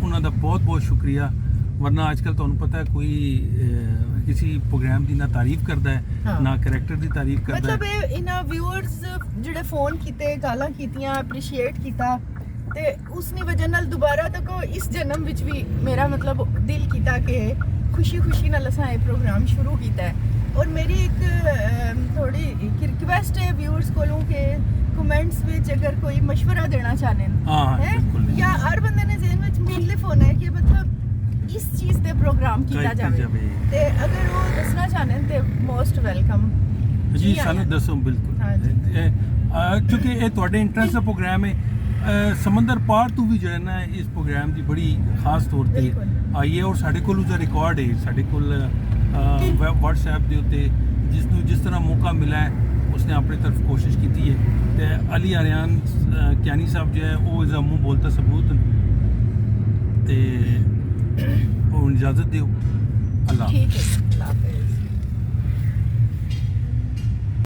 ਉਹਨਾਂ ਦਾ ਬਹੁਤ ਬਹੁਤ ਸ਼ੁਕਰੀਆ वरना आजकल ਤੁਹਾਨੂੰ ਪਤਾ ਹੈ ਕੋਈ ਕਿਸੇ ਪ੍ਰੋਗਰਾਮ ਦੀ ਨਾ ਤਾਰੀਫ ਕਰਦਾ ਹੈ ਨਾ ਕੈਰੈਕਟਰ ਦੀ ਤਾਰੀਫ ਕਰਦਾ ਹੈ ਮਤਲਬ ਇਹਨਾਂ ਵਿਊਅਰਸ ਜਿਹੜੇ ਫੋਨ ਕੀਤੇ ਗਾਲਾਂ ਕੀਤੀਆਂ ਐਪਰੀਸ਼ੀਏਟ ਕੀਤਾ ਤੇ ਉਸ ਦੀ ਵਜ੍ਹਾ ਨਾਲ ਦੁਬਾਰਾ ਤੱਕ ਇਸ ਜਨਮ ਵਿੱਚ ਵੀ ਮੇਰਾ ਮਤਲਬ ਦਿਲ ਕੀਤਾ ਕਿ ਖੁਸ਼ੀ ਨਾਲ ਅਸਾਂ ਇਹ ਪ੍ਰੋਗਰਾਮ ਸ਼ੁਰੂ ਕੀਤਾ ਹੈ ਔਰ ਮੇਰੀ ਇੱਕ ਥੋੜੀ ਇੱਕ ਰਿਕਵੈਸਟ ਹੈ ਵਿਊਅਰਸ ਕੋਲੋਂ ਕਿ ਕਮੈਂਟਸ ਵਿੱਚ ਅਗਰ ਕੋਈ ਮਸ਼ਵਰਾ ਦੇਣਾ ਚਾਹਨੇ ਹੈ ਜਾਂ ਹਰ ਬੰਦੇ ਨੇ ਜ਼ਿਹਨ ਵਿੱਚ ਮੇਨਲੀ ਫੋਨ ਹੈ ਕਿ ਮਤਲਬ इस चीज पे प्रोग्राम किया जावे ते अगर वो दसना चाहने ते मोस्ट वेलकम जी सानू दसो बिल्कुल क्योंकि ये ਤੁਹਾਡੇ ਇੰਟਰਸਟ ਦਾ ਪ੍ਰੋਗਰਾਮ ਹੈ ਸਮੁੰਦਰ ਪਾਰ ਤੋਂ ਵੀ ਜਿਹੜਾ ਨਾ ਇਸ ਪ੍ਰੋਗਰਾਮ ਦੀ ਬੜੀ ਖਾਸ ਤੌਰ ਤੇ ਆਈ ਹੈ ਔਰ ਸਾਡੇ ਕੋਲ ਉਹਦਾ ਰਿਕਾਰਡ ਹੈ ਸਾਡੇ ਕੋਲ WhatsApp ਦੇ ਉੱਤੇ ਜਿਸ ਤਰ੍ਹਾਂ ਮੌਕਾ ਮਿਲਾ ਹੈ ਉਸਨੇ ਆਪਣੀ ਤਰਫ ਕੋਸ਼ਿਸ਼ ਕੀਤੀ ਹੈ ਤੇ ਅਲੀ ਆਰਿਆਨ ਕਿਆਨੀ ਸਾਹਿਬ ਜੋ ਹੈ ਉਹ ਜ਼ਮੂ ਬੋਲਤਾ ਸਬੂਤ ਤੇ ਹੁਣ ਇਜਾਜ਼ਤ ਦਿਓ ਅੱਲਾ ठीक है अल्लाह हाफिज़।